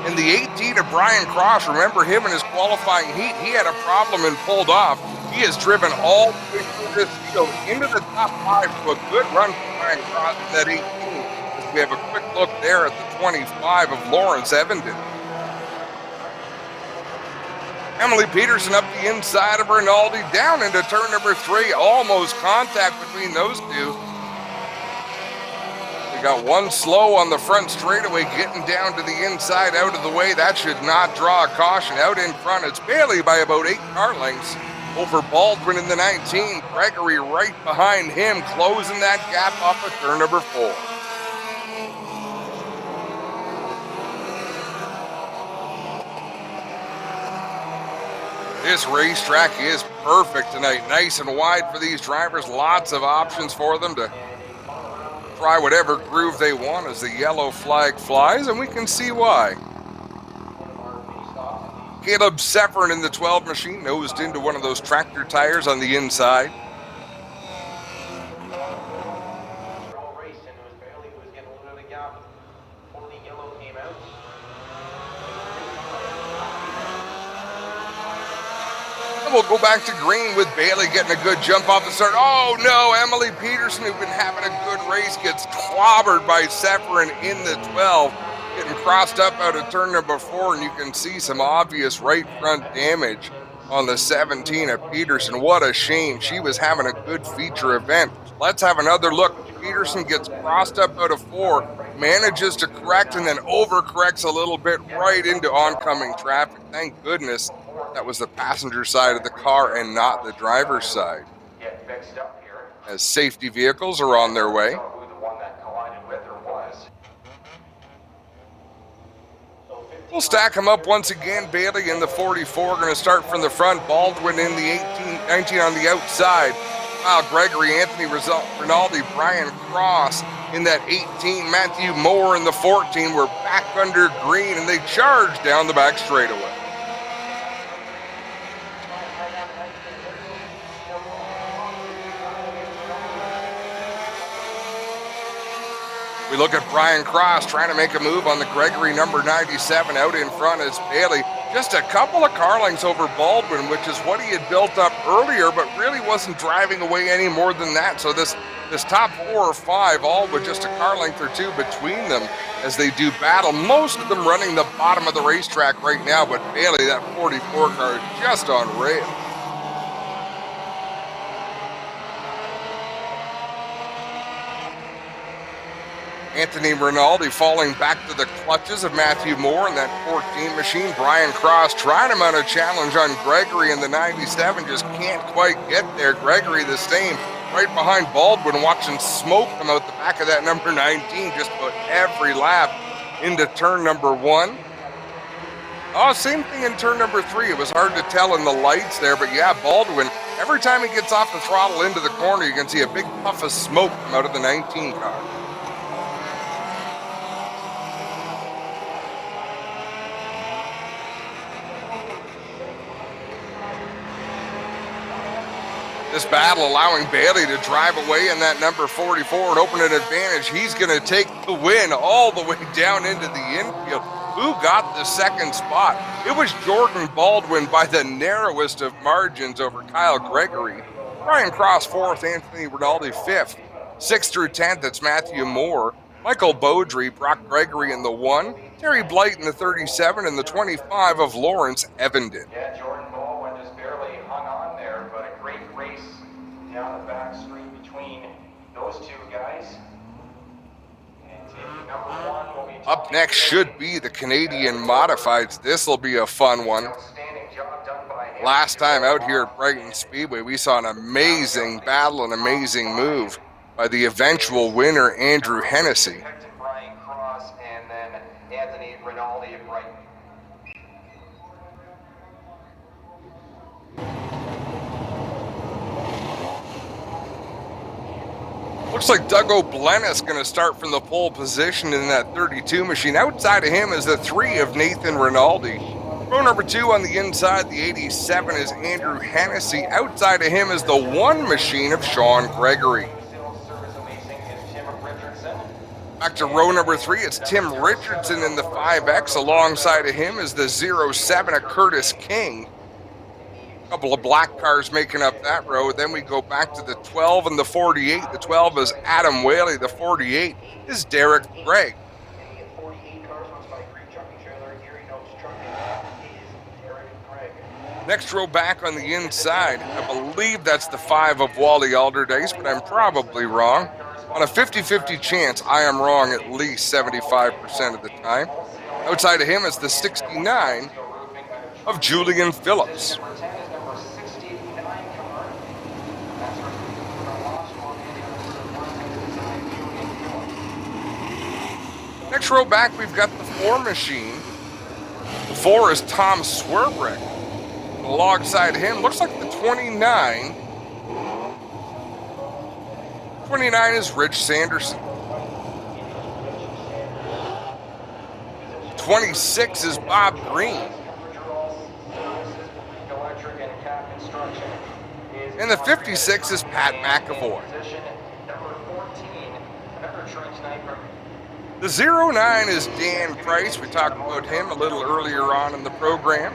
In the 18 of Brian Cross, remember him in his qualifying heat, he had a problem and pulled off. He has driven all the way through this field into the top 5 to a good run for Brian Cross in that 18. As we have a quick look there at the 25 of Lawrence Evenden. Emily Peterson up the inside of Rinaldi, down into turn number 3. Almost contact between those two. We got one slow on the front straightaway, getting down to the inside, out of the way. That should not draw a caution. Out in front, it's Bailey by about 8 car lengths over Baldwin in the 19. Gregory right behind him, closing that gap off of turn number 4. This racetrack is perfect tonight. Nice and wide for these drivers. Lots of options for them to try whatever groove they want as the yellow flag flies, and we can see why. Caleb Severin in the 12 machine nosed into one of those tractor tires on the inside. We'll go back to green with Bailey getting a good jump off the start. Oh no, Emily Peterson, who's been having a good race, gets clobbered by Severin in the 12, getting crossed up out of turn number 4, and you can see some obvious right front damage on the 17 of Peterson. What a shame. She was having a good feature event. Let's have another look. Peterson gets crossed up out of 4, manages to correct, and then overcorrects a little bit right into oncoming traffic. Thank goodness that was the passenger side of the car and not the driver's side. As safety vehicles are on their way. We'll stack them up once again. Bailey in the 44, going to start from the front. Baldwin in the 19 on the outside. Kyle Gregory, Anthony Rinaldi, Brian Cross in that 18. Matthew Moore in the 14. We're back under green, and they charge down the back straightaway. We look at Brian Cross trying to make a move on the Gregory number 97. Out in front is Bailey. Just a couple of car lengths over Baldwin, which is what he had built up earlier, but really wasn't driving away any more than that. So this top 4 or 5, all with just a car length or 2 between them as they do battle. Most of them running the bottom of the racetrack right now, but Bailey, that 44 car, is just on rail. Anthony Rinaldi falling back to the clutches of Matthew Moore in that 14 machine. Brian Cross trying to mount a challenge on Gregory in the 97, just can't quite get there. Gregory the same, right behind Baldwin, watching smoke come out the back of that number 19 just about every lap into turn number 1. Oh, same thing in turn number 3. It was hard to tell in the lights there, but yeah, Baldwin, every time he gets off the throttle into the corner, you can see a big puff of smoke come out of the 19 car. This battle allowing Bailey to drive away in that number 44 and open an advantage. He's going to take the win all the way down into the infield. Who got the second spot? It was Jordan Baldwin by the narrowest of margins over Kyle Gregory. Ryan Cross 4th, Anthony Rinaldi 5th. 6th through 10th, it's Matthew Moore, Michael Beaudry, Brock Gregory in the 1, Terry Blight in the 37, and the 25 of Lawrence Evenden. Yeah, Jordan Baldwin just barely hung on there, but a great race down the back street between those two guys. And taking number 1 will be Up next should be the Canadian Modifieds. This will be a fun one. outstanding job done by him. Last time out here at Brighton Speedway, we saw an amazing battle, an amazing move by the eventual winner, Andrew Hennessy. Brian Cross and then Anthony Rinaldi of Brighton. Looks like Doug O'Blennis going to start from the pole position in that 32 machine. Outside of him is the 3 of Nathan Rinaldi. Row number 2 on the inside, the 87 is Andrew Hennessy. Outside of him is the 1 machine of Sean Gregory. Back to row number 3, it's Tim Richardson in the 5X. Alongside of him is the 07 of Curtis King. A couple of black cars making up that row. Then we go back to the 12 and the 48. The 12 is Adam Whaley. The 48 is Derek Gregg. Next row back on the inside, I believe that's the 5 of Wally Alderdice, but I'm probably wrong. On a 50-50 chance, I am wrong at least 75% of the time. Outside of him is the 69 of Julian Phillips. Next row back, we've got the 4 machine. The 4 is Tom Swerbrick. Alongside him, looks like the 29. 29 is Rich Sanderson. 26 is Bob Green. And the 56 is Pat McAvoy. The 09 is Dan Price. We talked about him a little earlier on in the program.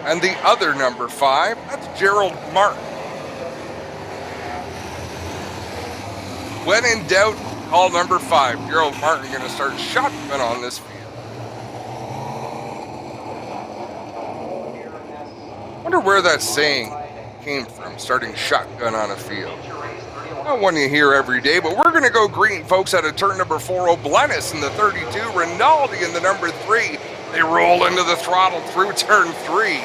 And the other number 5, that's Gerald Martin. When in doubt, call number 5. Gerald Martin going to start shotgun on this field. Wonder where that saying came from, starting shotgun on a field. Not one you hear every day, but we're going to go green, folks, out of turn number 4. O'Blennis in the 32, Rinaldi in the number 3. They roll into the throttle through turn 3.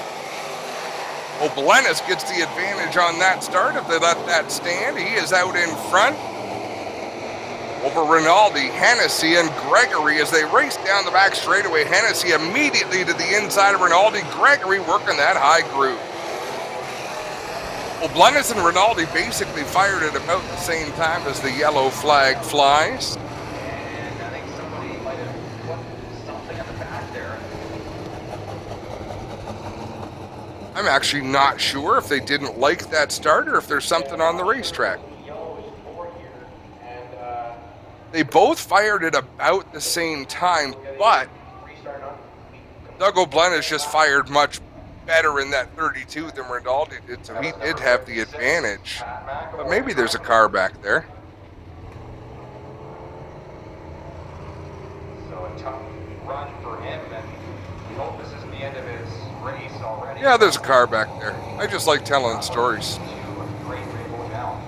O'Blennis gets the advantage on that start. If they let that stand, he is out in front. Over Rinaldi, Hennessy, and Gregory as they race down the back straightaway. Hennessy immediately to the inside of Rinaldi. Gregory working that high groove. O'Blennis and Rinaldi basically fired at about the same time as the yellow flag flies. And I think somebody might have put something at the back there. I'm actually not sure if they didn't like that start or if there's something on the racetrack. They both fired at about the same time, but Doug O'Blennis just fired much better in that 32 than Rinaldi did, so he did have the advantage. But maybe there's a car back there. So a tough run for him, and we hope this isn't the end of his race already. Yeah, there's a car back there. I just like telling stories. Great going down.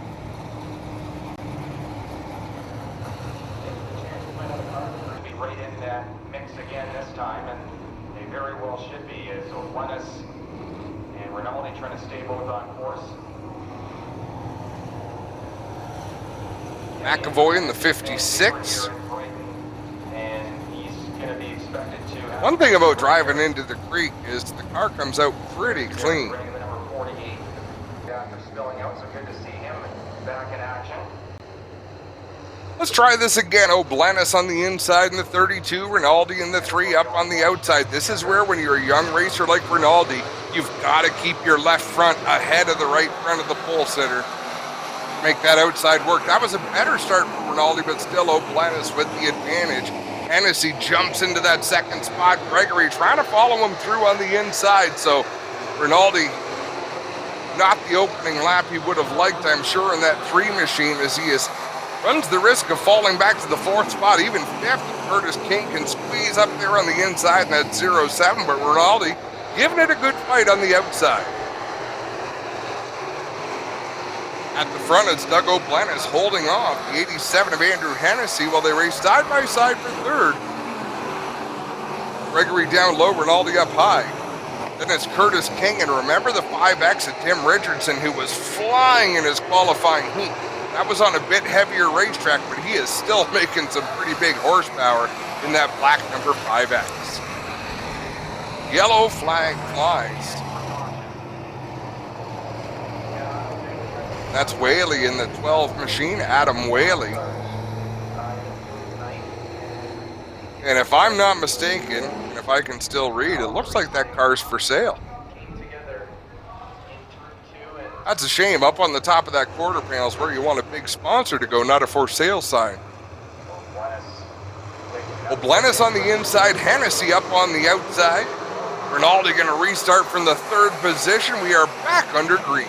Be right in that mix again this time, and they very well should be. As O'Blennis and Rinaldi trying to stay both on course. McAvoy in the 56. One thing about driving into the creek is the car comes out pretty clean. Let's try this again. O'Blanis on the inside in the 32, Rinaldi in the 3 up on the outside. This is where, when you're a young racer like Rinaldi, you've got to keep your left front ahead of the right front of the pole sitter. Make that outside work. That was a better start for Rinaldi, but still O'Blanis with the advantage. Hennessy jumps into that second spot. Gregory trying to follow him through on the inside. So Rinaldi, not the opening lap he would have liked, I'm sure, in that 3 machine, as he runs the risk of falling back to the 4th spot. Even 5th, Curtis King can squeeze up there on the inside in that 0-7, but Rinaldi giving it a good fight on the outside. At the front, it's Doug O'Blanis holding off the 87 of Andrew Hennessy while they race side by side for 3rd. Gregory down low, Rinaldi up high. Then it's Curtis King, and remember the 5X of Tim Richardson, who was flying in his qualifying heat. That was on a bit heavier racetrack, but he is still making some pretty big horsepower in that black number 5X. Yellow flag flies. That's Whaley in the 12 machine, Adam Whaley. And if I'm not mistaken, and if I can still read, it looks like that car's for sale. That's a shame. Up on the top of that quarter panel is where you want a big sponsor to go, not a for sale sign. O'Blanis on the inside, Hennessy up on the outside. Rinaldi going to restart from the 3rd position. We are back under green.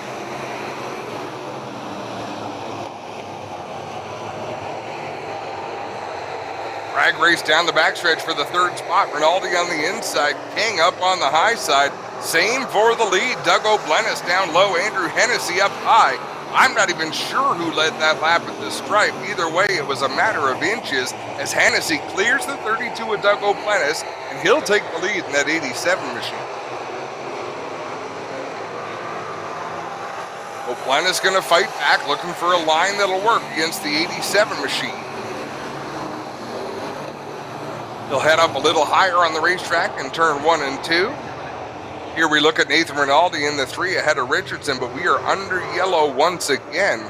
Drag race down the backstretch for the 3rd spot. Rinaldi on the inside, King up on the high side. Same for the lead. Doug O'Blanis down low, Andrew Hennessy up high. I'm not even sure who led that lap at the stripe. Either way, it was a matter of inches as Hennessy clears the 32 of Doug O'Blanis, and he'll take the lead in that 87 machine. O'Blanis going to fight back, looking for a line that'll work against the 87 machine. He'll head up a little higher on the racetrack in turn 1 and 2. Here we look at Nathan Rinaldi in the 3 ahead of Richardson, but we are under yellow once again.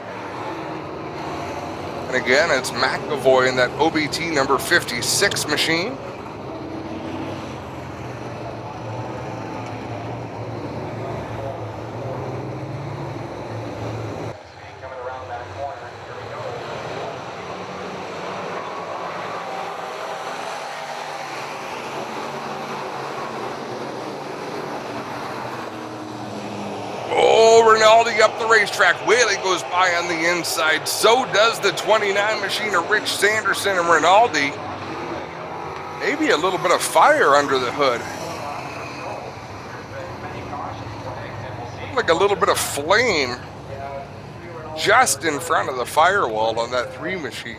And again, it's McAvoy in that OBT number 56 machine. Rinaldi up the racetrack. Whaley goes by on the inside. So does the 29 machine of Rich Sanderson and Rinaldi. Maybe a little bit of fire under the hood. Looked like a little bit of flame just in front of the firewall on that 3 machine.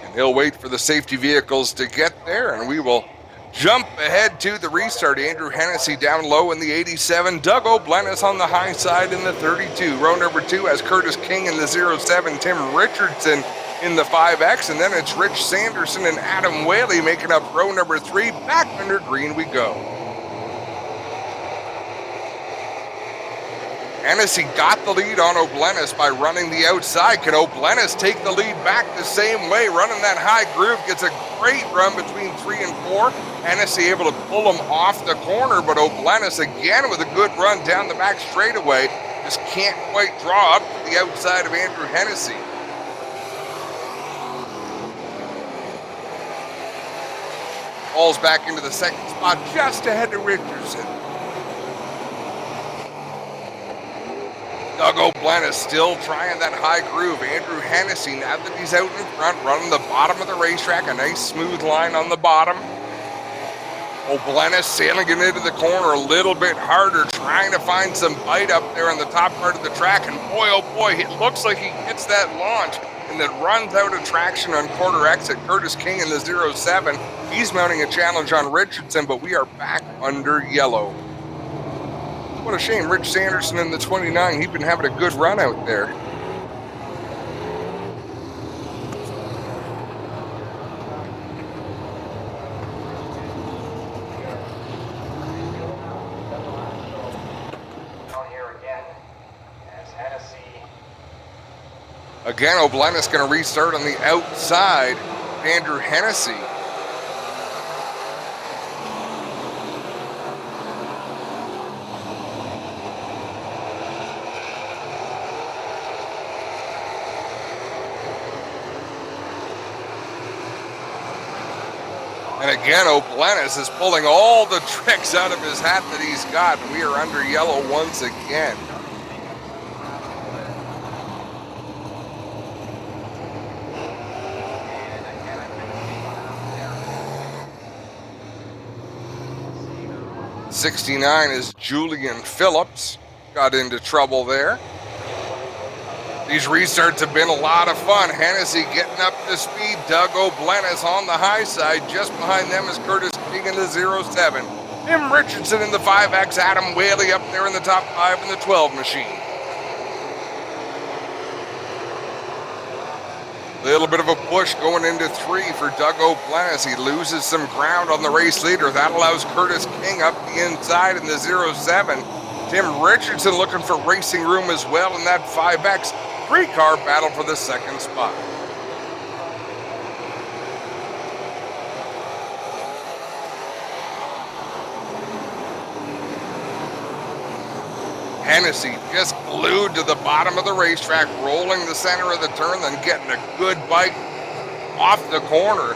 And he'll wait for the safety vehicles to get there, and we will jump ahead to the restart. Andrew Hennessy down low in the 87. Doug O'Blanis on the high side in the 32. Row number 2 has Curtis King in the 07. Tim Richardson in the 5X. And then it's Rich Sanderson and Adam Whaley making up row number 3. Back under green we go. Hennessy got the lead on O'Blanis by running the outside. Can O'Blanis take the lead back the same way? Running that high groove, gets a great run between 3 and 4. Hennessy able to pull him off the corner, but O'Blanis again with a good run down the back straightaway. Just can't quite draw up to the outside of Andrew Hennessy. Falls back into the second spot just ahead of Richardson. Doug O'Blanis still trying that high groove. Andrew Hennessy, now that he's out in front, running the bottom of the racetrack, a nice smooth line on the bottom. O'Blanis sailing it into the corner a little bit harder, trying to find some bite up there on the top part of the track. And boy, oh boy, it looks like he gets that launch and then runs out of traction on quarter exit. Curtis King in the 07. He's mounting a challenge on Richardson, but we are back under yellow. What a shame. Rich Sanderson in the 29. He'd been having a good run out there. Again, O'Blennis going to restart on the outside. Andrew Hennessy. And again, O'Blennis is pulling all the tricks out of his hat that he's got. We are under yellow once again. '69 is Julian Phillips. Got into trouble there. These restarts have been a lot of fun. Hennessy getting up to speed. Doug O'Blennis on the high side. Just behind them is Curtis King in the 07. Tim Richardson in the 5X. Adam Whaley up there in the top 5 in the 12 machine. Little bit of a push going into 3 for Doug O'Blennis. He loses some ground on the race leader. That allows Curtis King up the inside in the 07. Tim Richardson looking for racing room as well in that 5X. 3-car battle for the second spot. Hennessy just glued to the bottom of the racetrack, rolling the center of the turn, then getting a good bite off the corner.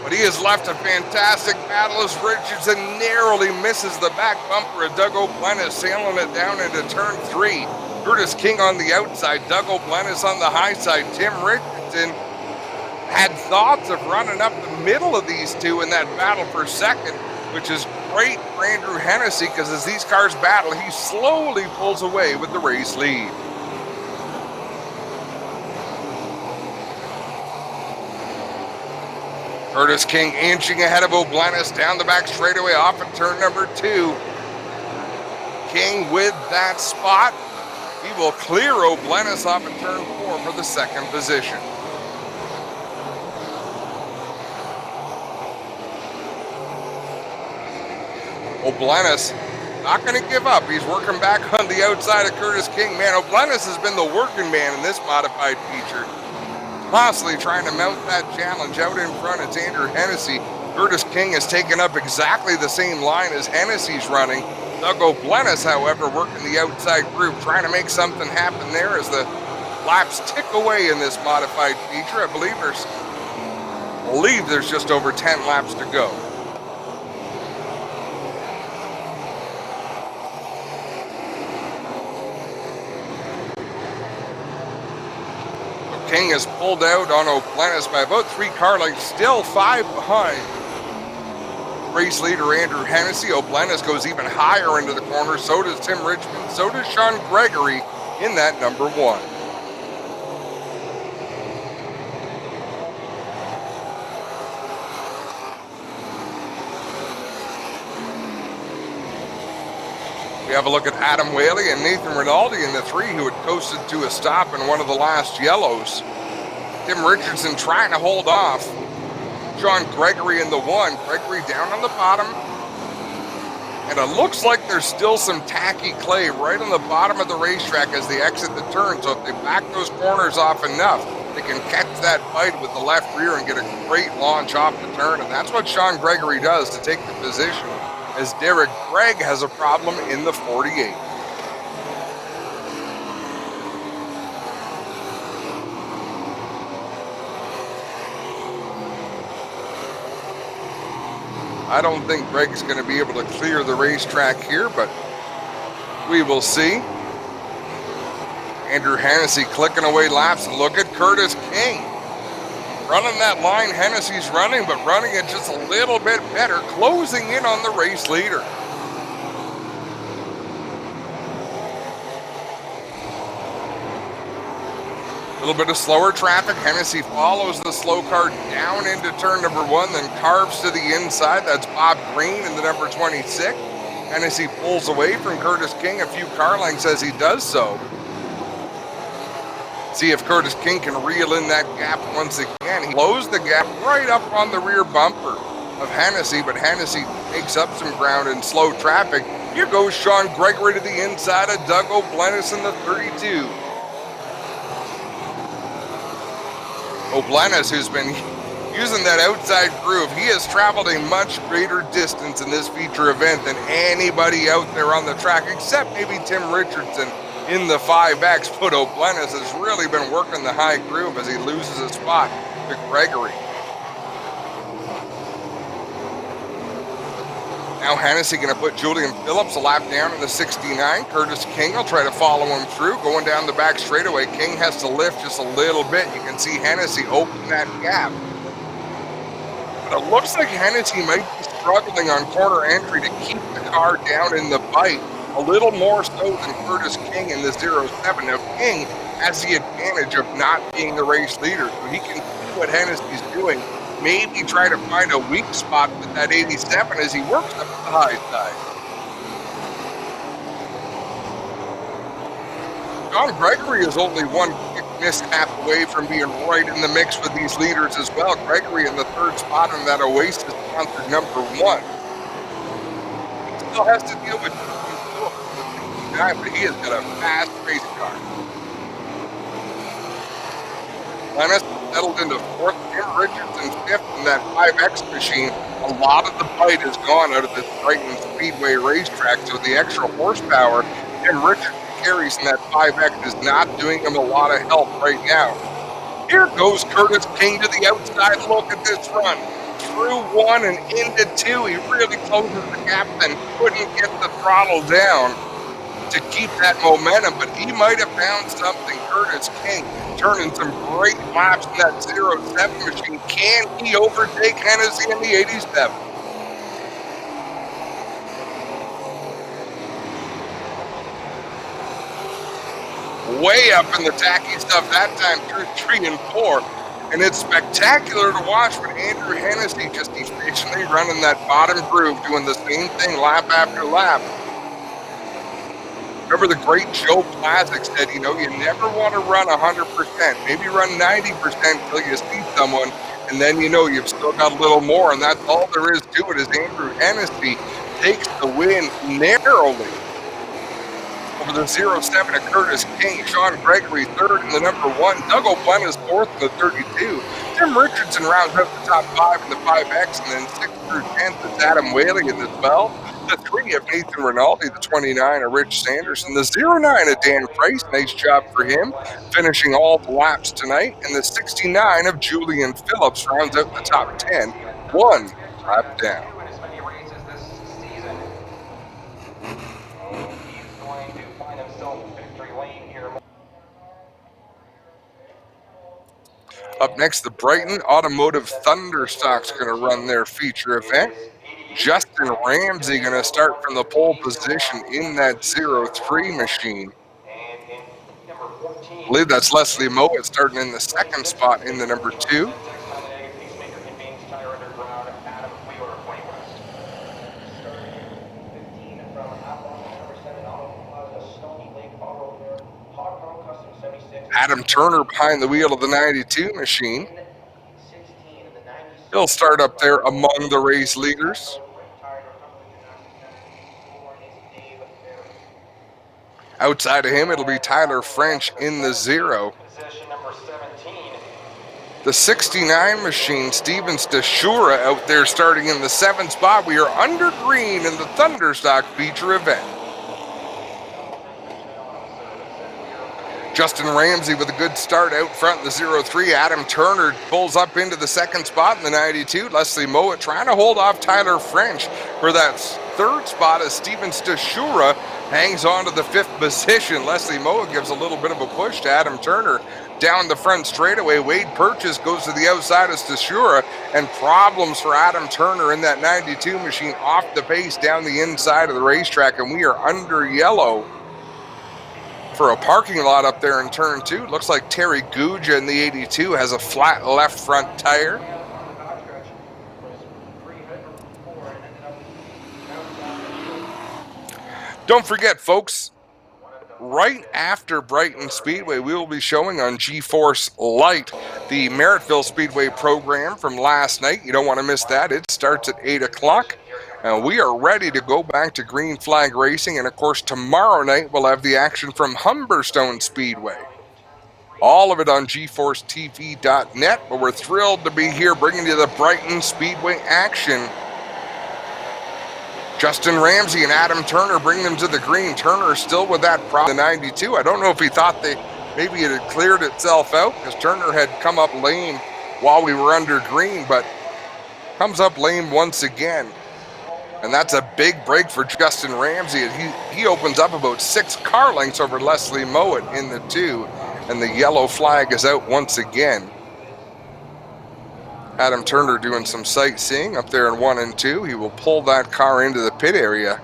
But he has left a fantastic battle as Richardson narrowly misses the back bumper of Doug O'Blennis, sailing it down into turn 3. Curtis King on the outside, Doug O'Blennis on the high side. Tim Richardson had thoughts of running up the middle of these two in that battle for second, which is great for Andrew Hennessy because as these cars battle, he slowly pulls away with the race lead. Curtis King inching ahead of O'Blennis down the back straightaway off at turn number 2. King with that spot. He will clear O'Blennis off at turn 4 for the second position. O'Blennis not going to give up. He's working back on the outside of Curtis King. Man, O'Blennis has been the working man in this modified feature. Constantly trying to mount that challenge out in front. It's Andrew Hennessy. Curtis King has taken up exactly the same line as Hennessy's running. Doug O'Blennis, however, working the outside group, trying to make something happen there as the laps tick away in this modified feature. I believe there's just over 10 laps to go. King has pulled out on O'Blennis by about 3 car lengths, still 5 behind race leader Andrew Hennessy. O'Blennis goes even higher into the corner, so does Tim Richmond, so does Sean Gregory in that number 1. We have a look at Adam Whaley and Nathan Rinaldi in the 3 who had coasted to a stop in one of the last yellows. Tim Richardson trying to hold off Sean Gregory in the 1. Gregory down on the bottom. And it looks like there's still some tacky clay right on the bottom of the racetrack as they exit the turn. So if they back those corners off enough, they can catch that bite with the left rear and get a great launch off the turn. And that's what Sean Gregory does to take the position, as Derek Gregg has a problem in the 48. I don't think Gregg's going to be able to clear the racetrack here, but we will see. Andrew Hennessy clicking away laps, and look at Curtis King. Running that line Hennessy's running, but running it just a little bit better, closing in on the race leader. A little bit of slower traffic. Hennessy follows the slow car down into turn number 1, then carves to the inside. That's Bob Green in the number 26. Hennessy pulls away from Curtis King a few car lengths as he does so. See if Curtis King can reel in that gap once again. He blows the gap right up on the rear bumper of Hennessy, but Hennessy makes up some ground in slow traffic. Here goes Sean Gregory to the inside of Doug O'Blennis in the 32. O'Blennis, who's been using that outside groove, he has traveled a much greater distance in this feature event than anybody out there on the track, except maybe Tim Richardson in the 5X. But O'Blennis has really been working the high groove as he loses a spot to Gregory. Now Hennessy going to put Julian Phillips a lap down in the 69. Curtis King will try to follow him through. Going down the back straightaway, King has to lift just a little bit. You can see Hennessy open that gap. But it looks like Hennessy might be struggling on corner entry to keep the car down in the bite, a little more so than Curtis King in the 07. Now King has the advantage of not being the race leader, so he can see what Hennessy's doing. Maybe try to find a weak spot with that 87 as he works up the high side. John Gregory is only one quick mishap away from being right in the mix with these leaders as well. Gregory in the third spot in that Oasis sponsored number 1. He still has to deal with the guy, but he has got a fast race car. Lennis settled into 4th, Tim Richardson 5th in that 5X machine. A lot of the bite has gone out of this Brighton Speedway racetrack, so the extra horsepower Tim Richardson carries in that 5X is not doing him a lot of help right now. Here goes Curtis King to the outside. Look at this run. Through 1 and into 2. He really closes the gap and couldn't get the throttle down to keep that momentum, but he might have found something. Curtis King turning some great laps in that 07 machine. Can he overtake Hennessy in the 87? Way up in the tacky stuff that time through 3 and 4. And it's spectacular to watch, but Andrew Hennessy just efficiently running that bottom groove, doing the same thing lap after lap. Remember the great Joe Plazik said, you never want to run 100%. Maybe run 90% until you see someone, and then you've still got a little more, and that's all there is to it. As Andrew Hennessy takes the win narrowly over the 07 of Curtis King. Sean Gregory 3rd in the number 1. Doug O'Blennis 4th in the 32. Tim Richardson rounds up the top 5 in the 5X, and then 6th through 10th is Adam Whaley in the 12. The 3 of Nathan Rinaldi, the 29 of Rich Sanderson, the 09 of Dan Price, nice job for him, finishing all the laps tonight, and the 69 of Julian Phillips rounds out the top 10, 1 lap down. Up next, the Brighton Automotive Thunderstock's going to run their feature event. Justin Ramsey going to start from the pole position in that 03 machine. I believe that's Leslie Mowat starting in the 2nd spot in the number 2. Adam Turner behind the wheel of the 92 machine. He'll start up there among the race leaders. Outside of him, it'll be Tyler French in the 0. The 69 machine, Stevens DeShura out there starting in the 7th spot. We are under green in the Thunderstock feature event. Justin Ramsey with a good start out front in the 03. Adam Turner pulls up into the 2nd spot in the 92. Leslie Mowat trying to hold off Tyler French for that 3rd spot as Stevens DeShura hangs on to the 5th position. Leslie Mowat gives a little bit of a push to Adam Turner down the front straightaway. Wade Purchase goes to the outside of DeShura, and problems for Adam Turner in that 92 machine off the pace down the inside of the racetrack, and we are under yellow for a parking lot up there in turn 2. Looks like Terry Guja in the 82 has a flat left front tire. Don't forget, folks, right after Brighton Speedway, we will be showing on GForce Lite the Merrittville Speedway program from last night. You don't want to miss that. It starts at 8 o'clock. And we are ready to go back to green flag racing. And of course, tomorrow night we'll have the action from Humberstone Speedway. All of it on GForceTV.net. But we're thrilled to be here bringing you the Brighton Speedway action. Justin Ramsey and Adam Turner bring them to the green. Turner is still with that problem. The 92. I don't know if he thought maybe it had cleared itself out because Turner had come up lame while we were under green, but comes up lame once again. And that's a big break for Justin Ramsey. He opens up about 6 car lengths over Leslie Mowat in the 2, and the yellow flag is out once again. Adam Turner doing some sightseeing up there in 1 and 2. He will pull that car into the pit area.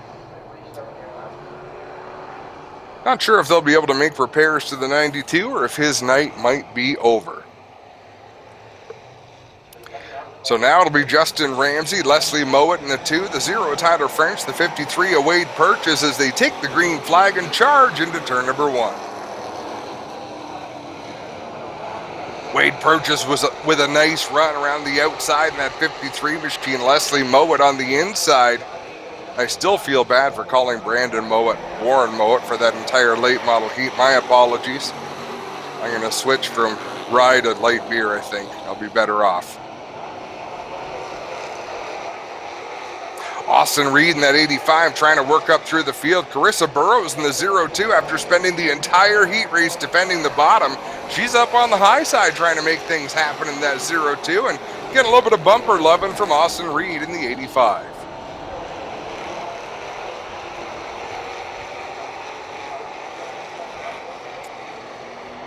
Not sure if they'll be able to make repairs to the 92 or if his night might be over. So now it'll be Justin Ramsey, Leslie Mowat in the 2, the 0 Tyler French, the 53 a Wade Purchase as they take the green flag and charge into turn number 1. Wade Purchase was with a nice run around the outside in that 53 machine. Leslie Mowat on the inside. I still feel bad for calling Warren Mowat for that entire late model heat. My apologies. I'm going to switch from rye to light beer, I think. I'll be better off. Austin Reed in that 85 trying to work up through the field. Carissa Burrows in the 0-2 after spending the entire heat race defending the bottom. She's up on the high side trying to make things happen in that 0-2 and get a little bit of bumper loving from Austin Reed in the 85.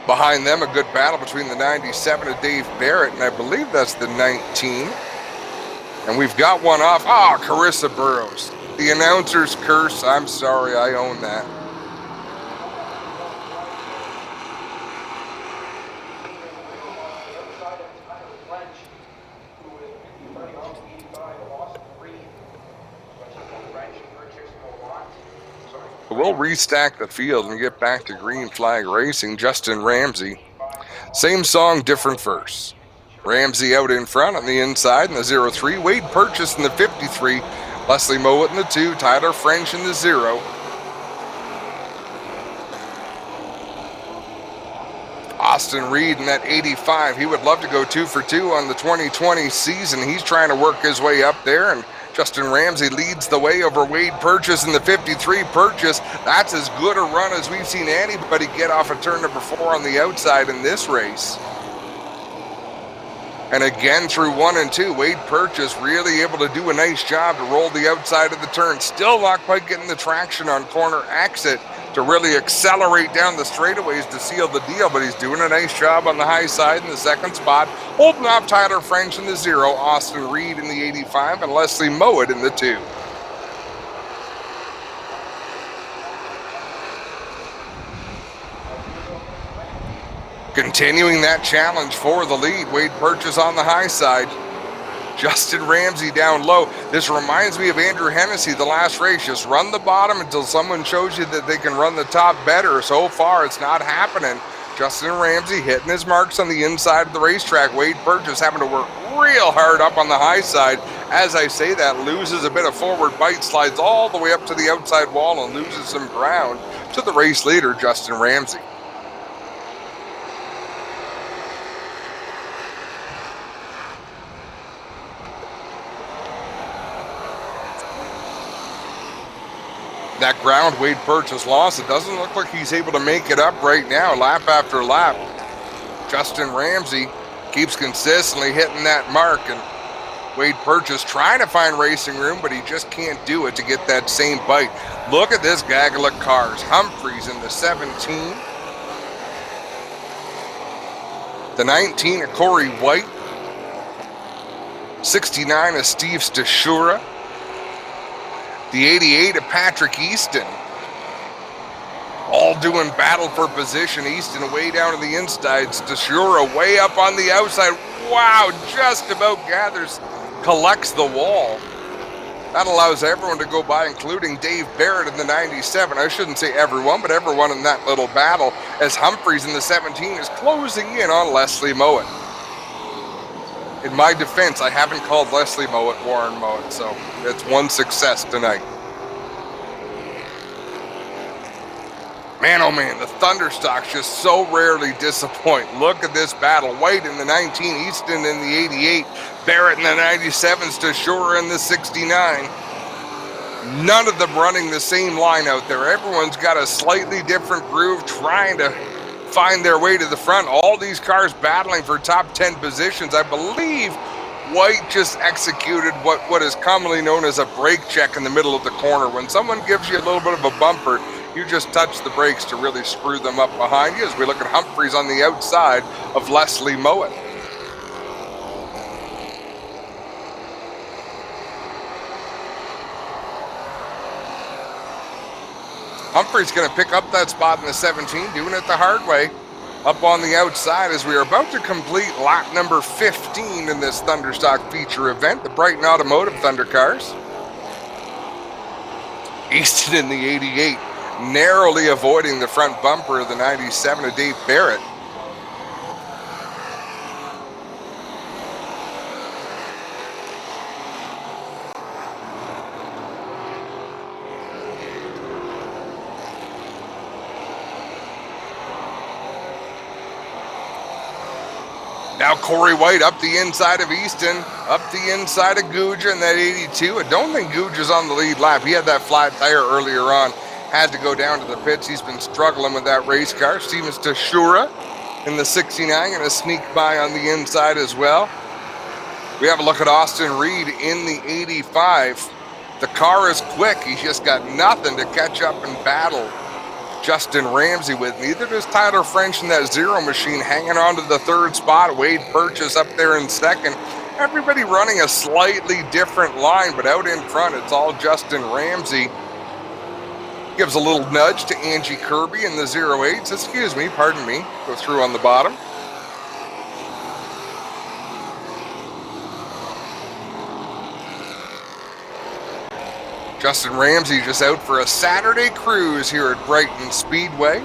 Behind them, a good battle between the 97 and Dave Barrett, and I believe that's the 19. And we've got one off. Carissa Burrows. The announcer's curse. I'm sorry, I own that. We'll restack the field and get back to green flag racing. Justin Ramsey. Same song, different verse. Ramsey out in front on the inside in the 0-3. Wade Purchase in the 53. Leslie Mowat in the 2. Tyler French in the 0. Austin Reed in that 85. He would love to go 2 for 2 on the 2020 season. He's trying to work his way up there, and Justin Ramsey leads the way over Wade Purchase in the 53. Purchase, that's as good a run as we've seen anybody get off of turn number 4 on the outside in this race. And again through 1 and 2, Wade Purchase really able to do a nice job to roll the outside of the turn. Still not quite getting the traction on corner exit to really accelerate down the straightaways to seal the deal, but he's doing a nice job on the high side in the 2nd spot, holding off Tyler French in the 0, Austin Reed in the 85, and Leslie Mowat in the 2. Continuing that challenge for the lead, Wade Purchase on the high side. Justin Ramsey down low. This reminds me of Andrew Hennessy the last race. Just run the bottom until someone shows you that they can run the top better. So far, it's not happening. Justin Ramsey hitting his marks on the inside of the racetrack. Wade Purchase having to work real hard up on the high side. As I say that, loses a bit of forward bite, slides all the way up to the outside wall and loses some ground to the race leader, Justin Ramsey. That ground Wade Purchase lost, it doesn't look like he's able to make it up right now, lap after lap. Justin Ramsey keeps consistently hitting that mark, and Wade Purchase trying to find racing room, but he just can't do it to get that same bite. Look at this gaggle of cars. Humphreys in the 17. The 19 of Corey White. 69 of Steve Stashura. The 88 of Patrick Easton. All doing battle for position. Easton way down to the inside. Stashura way up on the outside. Wow, just about collects the wall. That allows everyone to go by, including Dave Barrett in the 97. I shouldn't say everyone, but everyone in that little battle, as Humphreys in the 17 is closing in on Leslie Mowat. In my defense, I haven't called Leslie Mowat Warren Mowat, so it's one success tonight. Man, oh man, the Thunderstocks just so rarely disappoint. Look at this battle. White in the 19, Easton in the 88, Barrett in the 97s, Tashura in the 69. None of them running the same line out there. Everyone's got a slightly different groove, trying to find their way to the front. All these cars battling for top 10 positions. I believe White just executed what is commonly known as a brake check in the middle of the corner. When someone gives you a little bit of a bumper, you just touch the brakes to really screw them up behind you, as we look at Humphreys on the outside of Leslie Mowat. Humphreys going to pick up that spot in the 17, doing it the hard way. Up on the outside as we are about to complete lap number 15 in this Thunderstock feature event, the Brighton Automotive Thunder Cars. Easton in the 88, narrowly avoiding the front bumper of the 97 of Dave Barrett. Now Corey White up the inside of Easton, up the inside of Guja in that 82. I don't think Guja's on the lead lap. He had that flat tire earlier on, had to go down to the pits. He's been struggling with that race car. Stevens Tashura in the 69, going to sneak by on the inside as well. We have a look at Austin Reed in the 85. The car is quick. He's just got nothing to catch up and battle Justin Ramsey with. Neither does Tyler French in that Zero machine, hanging on to the third spot. Wade Purchase up there in second. Everybody running a slightly different line, but out in front, it's all Justin Ramsey. Gives a little nudge to Angie Kirby in the 08s. Excuse me, pardon me. Go through on the bottom. Justin Ramsey just out for a Saturday cruise here at Brighton Speedway.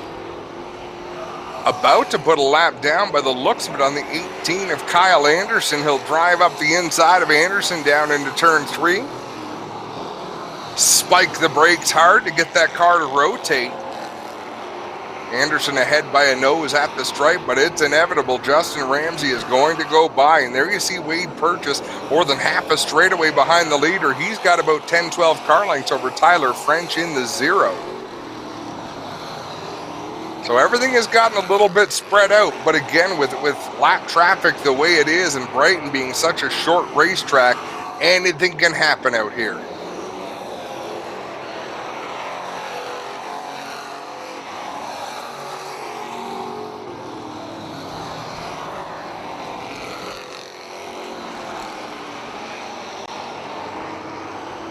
About to put a lap down by the looks of it on the 18 of Kyle Anderson. He'll drive up the inside of Anderson down into turn 3. Spike the brakes hard to get that car to rotate. Anderson ahead by a nose at the stripe, but it's inevitable. Justin Ramsey is going to go by, and there you see Wade Purchase more than half a straightaway behind the leader. He's got about 10-12 car lengths over Tyler French in the 0. So everything has gotten a little bit spread out, but again, with lap traffic the way it is and Brighton being such a short racetrack, anything can happen out here.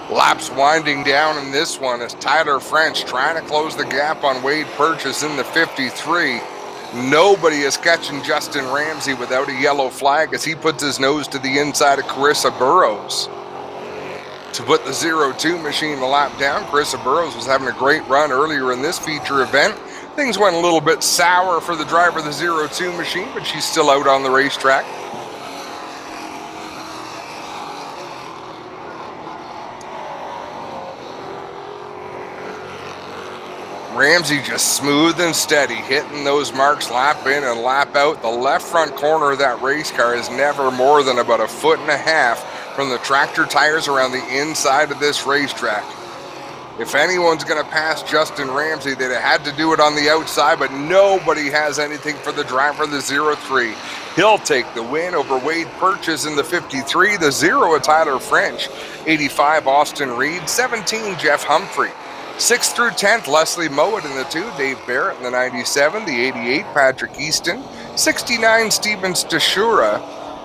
Laps winding down in this one as Tyler French trying to close the gap on Wade Purchase in the 53. Nobody is catching Justin Ramsey without a yellow flag as he puts his nose to the inside of Carissa Burrows. To put the 02 machine the lap down, Carissa Burrows was having a great run earlier in this feature event. Things went a little bit sour for the driver of the 02 machine, but she's still out on the racetrack. Ramsey just smooth and steady, hitting those marks lap in and lap out. The left front corner of that race car is never more than about 1.5 feet from the tractor tires around the inside of this racetrack. If anyone's going to pass Justin Ramsey, they'd have had to do it on the outside, but nobody has anything for the driver of the 03. He'll take the win over Wade Purchase in the 53, the 0 of Tyler French, 85 Austin Reed, 17 Jeff Humphrey. 6th through 10th, Leslie Mowat in the 2, Dave Barrett in the 97, the 88, Patrick Easton, 69, Stevens Tashura,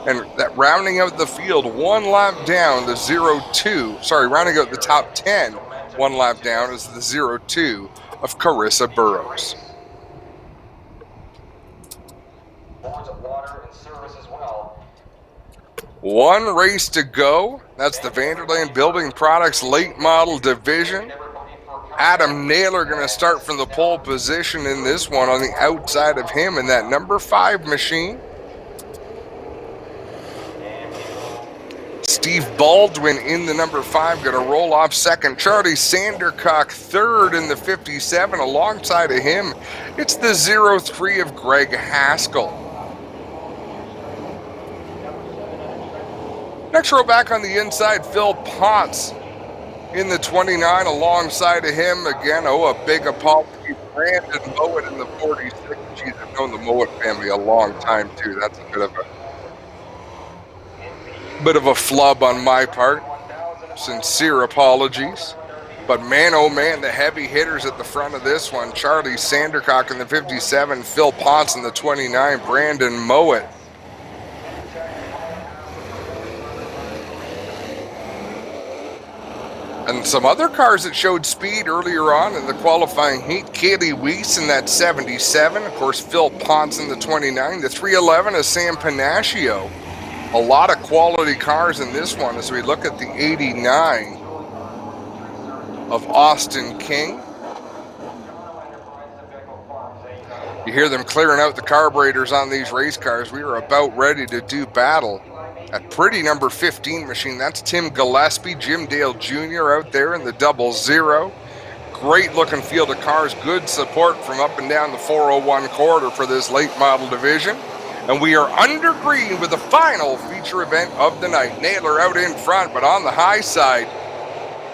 and that rounding out the field, one lap down, the 02, rounding out the top 10, one lap down is the 02 of Carissa Burrows. Boards of water and service as well. One race to go. That's the Vanderland Building Products late model division. Adam Naylor going to start from the pole position in this one on the outside of him in that number 5 machine. Steve Baldwin in the number 5 going to roll off second. Charlie Sandercock third in the 57. Alongside of him, it's the 03 of Greg Haskell. Next row back on the inside, Phil Potts in the 29. Alongside of him, again, a big apology, Brandon Mowat in the 46. Geez, I've known the Mowat family a long time, too. That's a bit of a flub on my part. Sincere apologies. But man, oh man, the heavy hitters at the front of this one. Charlie Sandercock in the 57, Phil Potts in the 29, Brandon Mowat. And some other cars that showed speed earlier on in the qualifying heat. Kaylee Weiss in that 77. Of course, Phil Potts in the 29. The 311 is Sam Panaccio. A lot of quality cars in this one as we look at the 89 of Austin King. You hear them clearing out the carburetors on these race cars. We are about ready to do battle. That pretty number 15 machine, that's Tim Gillespie, Jim Dale Jr. out there in the 00. Great looking field of cars, good support from up and down the 401 corridor for this late model division. And we are under green with the final feature event of the night. Naylor out in front, but on the high side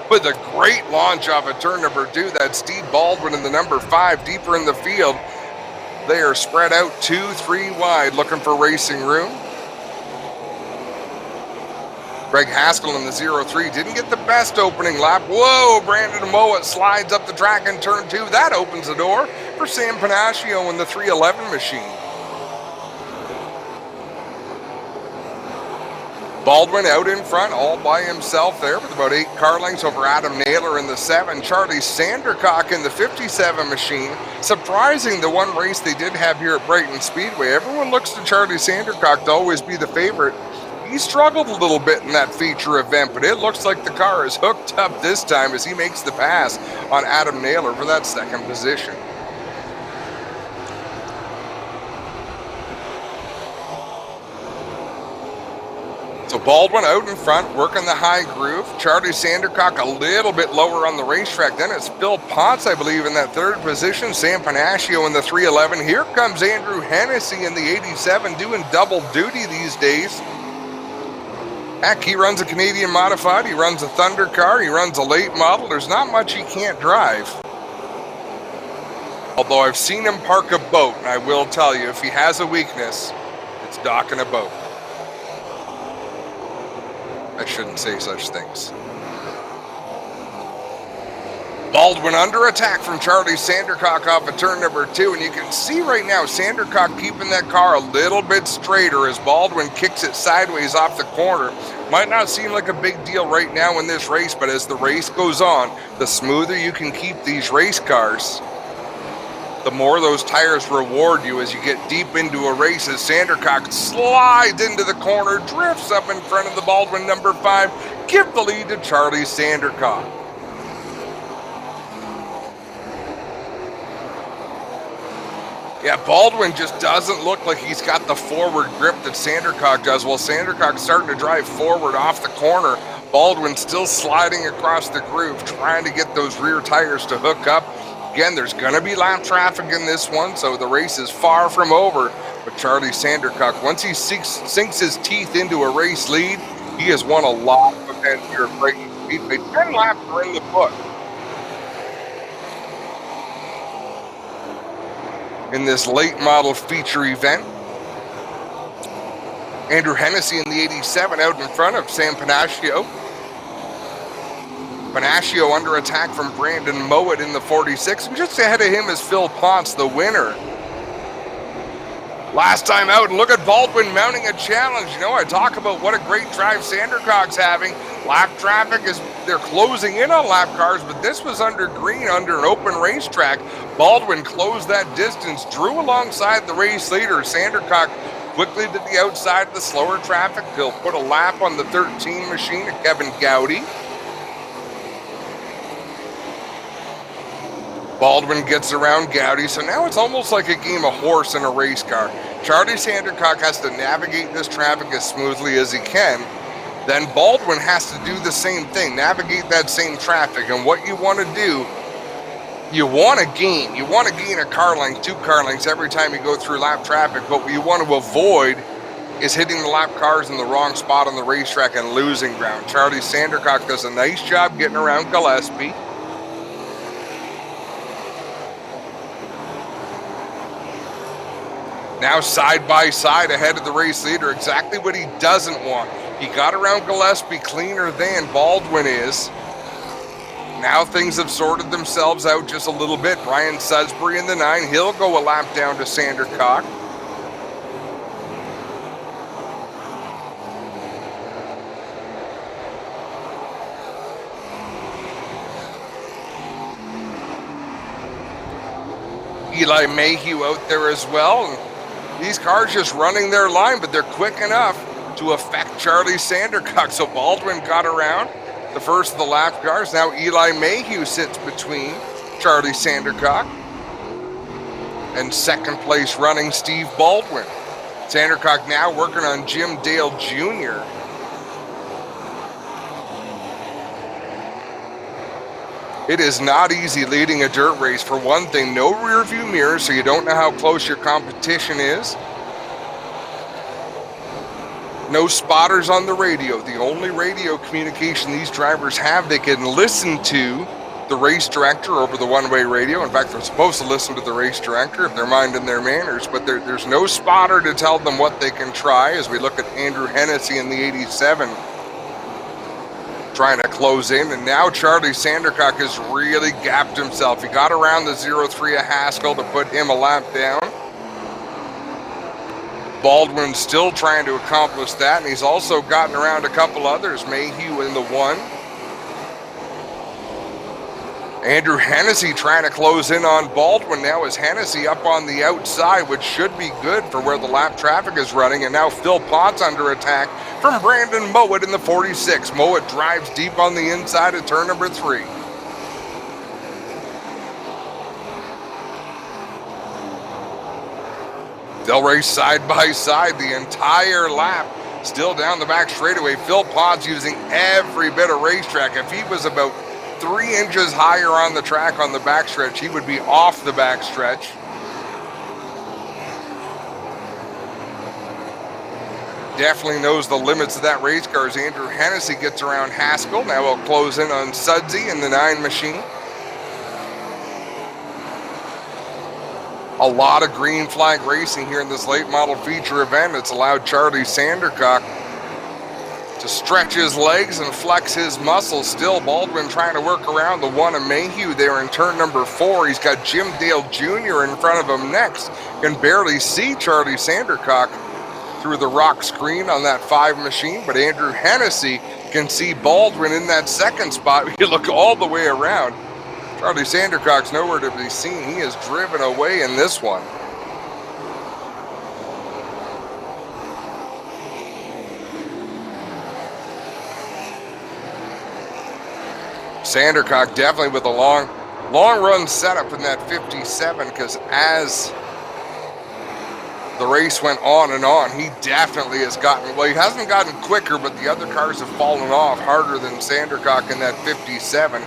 with a great launch off of turn number 2. That's Steve Baldwin in the number 5 deeper in the field. They are spread out 2-3 wide looking for racing room. Greg Haskell in the 03 didn't get the best opening lap. Whoa, Brandon Mowat slides up the track in turn 2. That opens the door for Sam Panaccio in the 311 machine. Baldwin out in front all by himself there with about 8 car lengths over Adam Naylor in the 7. Charlie Sandercock in the 57 machine. Surprising the one race they did have here at Brighton Speedway. Everyone looks to Charlie Sandercock to always be the favorite. He struggled a little bit in that feature event, but it looks like the car is hooked up this time as he makes the pass on Adam Naylor for that second position. So Baldwin out in front, working the high groove. Charlie Sandercock a little bit lower on the racetrack. Then it's Phil Potts, I believe, in that third position. Sam Panaccio in the 311. Here comes Andrew Hennessy in the 87, doing double duty these days. Heck, he runs a Canadian Modified, he runs a Thunder car, he runs a late model. There's not much he can't drive. Although I've seen him park a boat, and I will tell you, if he has a weakness, it's docking a boat. I shouldn't say such things. Baldwin under attack from Charlie Sandercock off of turn number 2, and you can see right now Sandercock keeping that car a little bit straighter as Baldwin kicks it sideways off the corner. Might not seem like a big deal right now in this race, but as the race goes on, the smoother you can keep these race cars, the more those tires reward you as you get deep into a race. As Sandercock slides into the corner, drifts up in front of the Baldwin number 5, give the lead to Charlie Sandercock. Yeah, Baldwin just doesn't look like he's got the forward grip that Sandercock does. While Sandercock's starting to drive forward off the corner, Baldwin still sliding across the groove, trying to get those rear tires to hook up. Again, there's going to be lap traffic in this one, so the race is far from over. But Charlie Sandercock, once he sinks his teeth into a race lead, he has won a lot of events here at Brighton Speedway. 10 laps are in the book in this late model feature event. Andrew Hennessy in the 87 out in front of Sam Panaccio. Panaccio under attack from Brandon Mowat in the 46. And just ahead of him is Phil Potts, the winner. Last time out, and look at Baldwin mounting a challenge. You know, I talk about what a great drive Sandercock's having. Lap traffic is, they're closing in on lap cars, but this was under green, under an open racetrack. Baldwin closed that distance, drew alongside the race leader. Sandercock quickly to the outside of the slower traffic. He'll put a lap on the 13 machine of Kevin Gowdy. Baldwin gets around Gowdy, so now it's almost like a game of horse in a race car. Charlie Sandercock has to navigate this traffic as smoothly as he can. Then Baldwin has to do the same thing, navigate that same traffic. And what you want to do, you want to gain. You want to gain a car length, 2 car lengths every time you go through lap traffic. But what you want to avoid is hitting the lap cars in the wrong spot on the racetrack and losing ground. Charlie Sandercock does a nice job getting around Gillespie. Now side by side ahead of the race leader, exactly what he doesn't want. He got around Gillespie cleaner than Baldwin is. Now things have sorted themselves out just a little bit. Brian Sudbury in the 9, he'll go a lap down to Sandercock. Eli Mayhew out there as well. And these cars just running their line, but they're quick enough to affect Charlie Sandercock. So Baldwin got around the first of the lap cars. Now Eli Mayhew sits between Charlie Sandercock and second place running Steve Baldwin. Sandercock now working on Jim Dale Jr. It is not easy leading a dirt race. For one thing, no rear view mirrors, so you don't know how close your competition is. No spotters on the radio. The only radio communication these drivers have, they can listen to the race director over the one-way radio. In fact, they're supposed to listen to the race director if they're minding their manners, but there's no spotter to tell them what they can try. As we look at Andrew Hennessy in the 87 trying to close in, and now Charlie Sandercock has really gapped himself. He got around the 03 of Haskell to put him a lap down. Baldwin still trying to accomplish that, and he's also gotten around a couple others. Mayhew in the 1. Andrew Hennessy trying to close in on Baldwin now as Hennessy up on the outside, which should be good for where the lap traffic is running. And now Phil Potts under attack from Brandon Mowat in the 46. Mowat drives deep on the inside of turn number 3. They'll race side by side the entire lap, still down the back straightaway. Phil Potts using every bit of racetrack. If he was about 3 inches higher on the track on the backstretch, he would be off the backstretch. Definitely knows the limits of that race car as Andrew Hennessy gets around Haskell. Now we'll close in on Sudsy in the 9 machine. A lot of green flag racing here in this late model feature event. It's allowed Charlie Sandercock to stretch his legs and flex his muscles. Still Baldwin trying to work around the 1 of Mayhew there in turn number 4. He's got Jim Dale Jr. in front of him next. Can barely see Charlie Sandercock through the rock screen on that 5 machine, but Andrew Hennessy can see Baldwin in that second spot. You look all the way around. Charlie Sandercock's nowhere to be seen. He is driven away in this one. Sandercock definitely with a long run setup in that 57, because as the race went on and on, he definitely has gotten, well, he hasn't gotten quicker, but the other cars have fallen off harder than Sandercock in that 57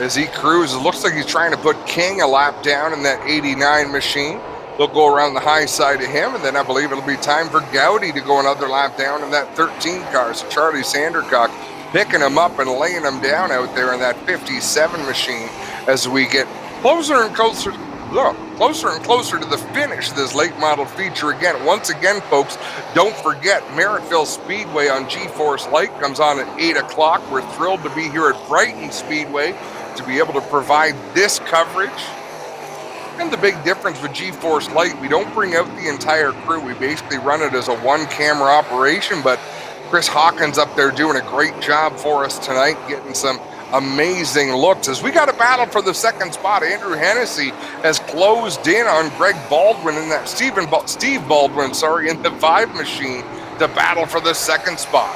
as he cruises. It looks like he's trying to put King a lap down in that 89 machine. They'll go around the high side of him, and then I believe it'll be time for Gowdy to go another lap down in that 13 car. So Charlie Sandercock picking him up and laying him down out there in that 57 machine as we get closer and closer to the finish of this late model feature again. Once again, folks, don't forget Merrittville Speedway on GForce Lite comes on at 8 o'clock. We're thrilled to be here at Brighton Speedway to be able to provide this coverage. And the big difference with GForce Lite, we don't bring out the entire crew. We basically run it as a one-camera operation, but Chris Hawkins up there doing a great job for us tonight, getting some amazing looks. As we got a battle for the second spot, Andrew Hennessy has closed in on Greg Baldwin in that Steve Baldwin, in the 5 machine to battle for the second spot.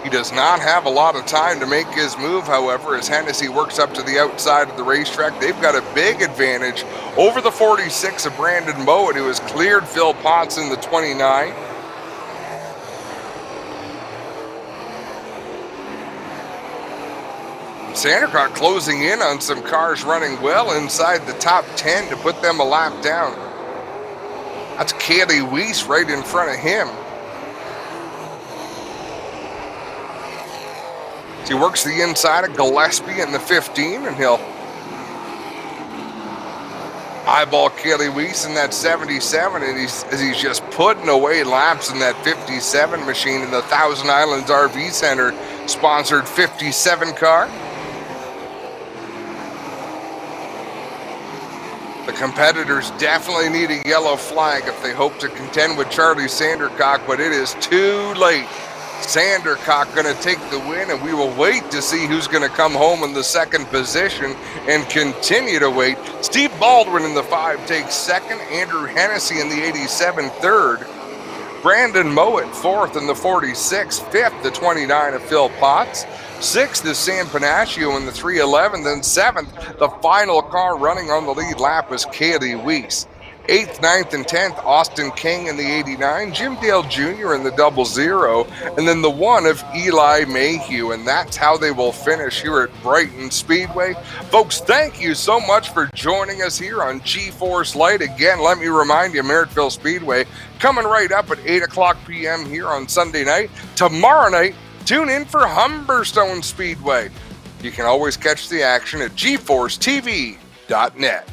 He does not have a lot of time to make his move, however, as Hennessy works up to the outside of the racetrack. They've got a big advantage over the 46 of Brandon Mowat, who has cleared Phil Potts in the 29. Sandercock closing in on some cars running well inside the top 10 to put them a lap down. That's Kaylee Weiss right in front of him. He works the inside of Gillespie in the 15, and he'll eyeball Kaylee Weiss in that 77, and he's just putting away laps in that 57 machine in the Thousand Islands RV Center sponsored 57 car. The competitors definitely need a yellow flag if they hope to contend with Charlie Sandercock, but it is too late. Sandercock going to take the win, and we will wait to see who's going to come home in the second position and continue to wait. Steve Baldwin in the 5 takes second, Andrew Hennessy in the 87 third, Brandon Mowat 4th in the 46, 5th the 29 of Phil Potts, 6th is Sam Panaccio in the 311, then 7th, the final car running on the lead lap was Kaylee Weiss. 8th, 9th, and 10th, Austin King in the 89, Jim Dale Jr. in the 00, and then the 1 of Eli Mayhew, and that's how they will finish here at Brighton Speedway. Folks, thank you so much for joining us here on GeForce Lite. Again, let me remind you, Merrittville Speedway coming right up at 8 o'clock p.m. here on Sunday night. Tomorrow night, tune in for Humberstone Speedway. You can always catch the action at GForceTV.net.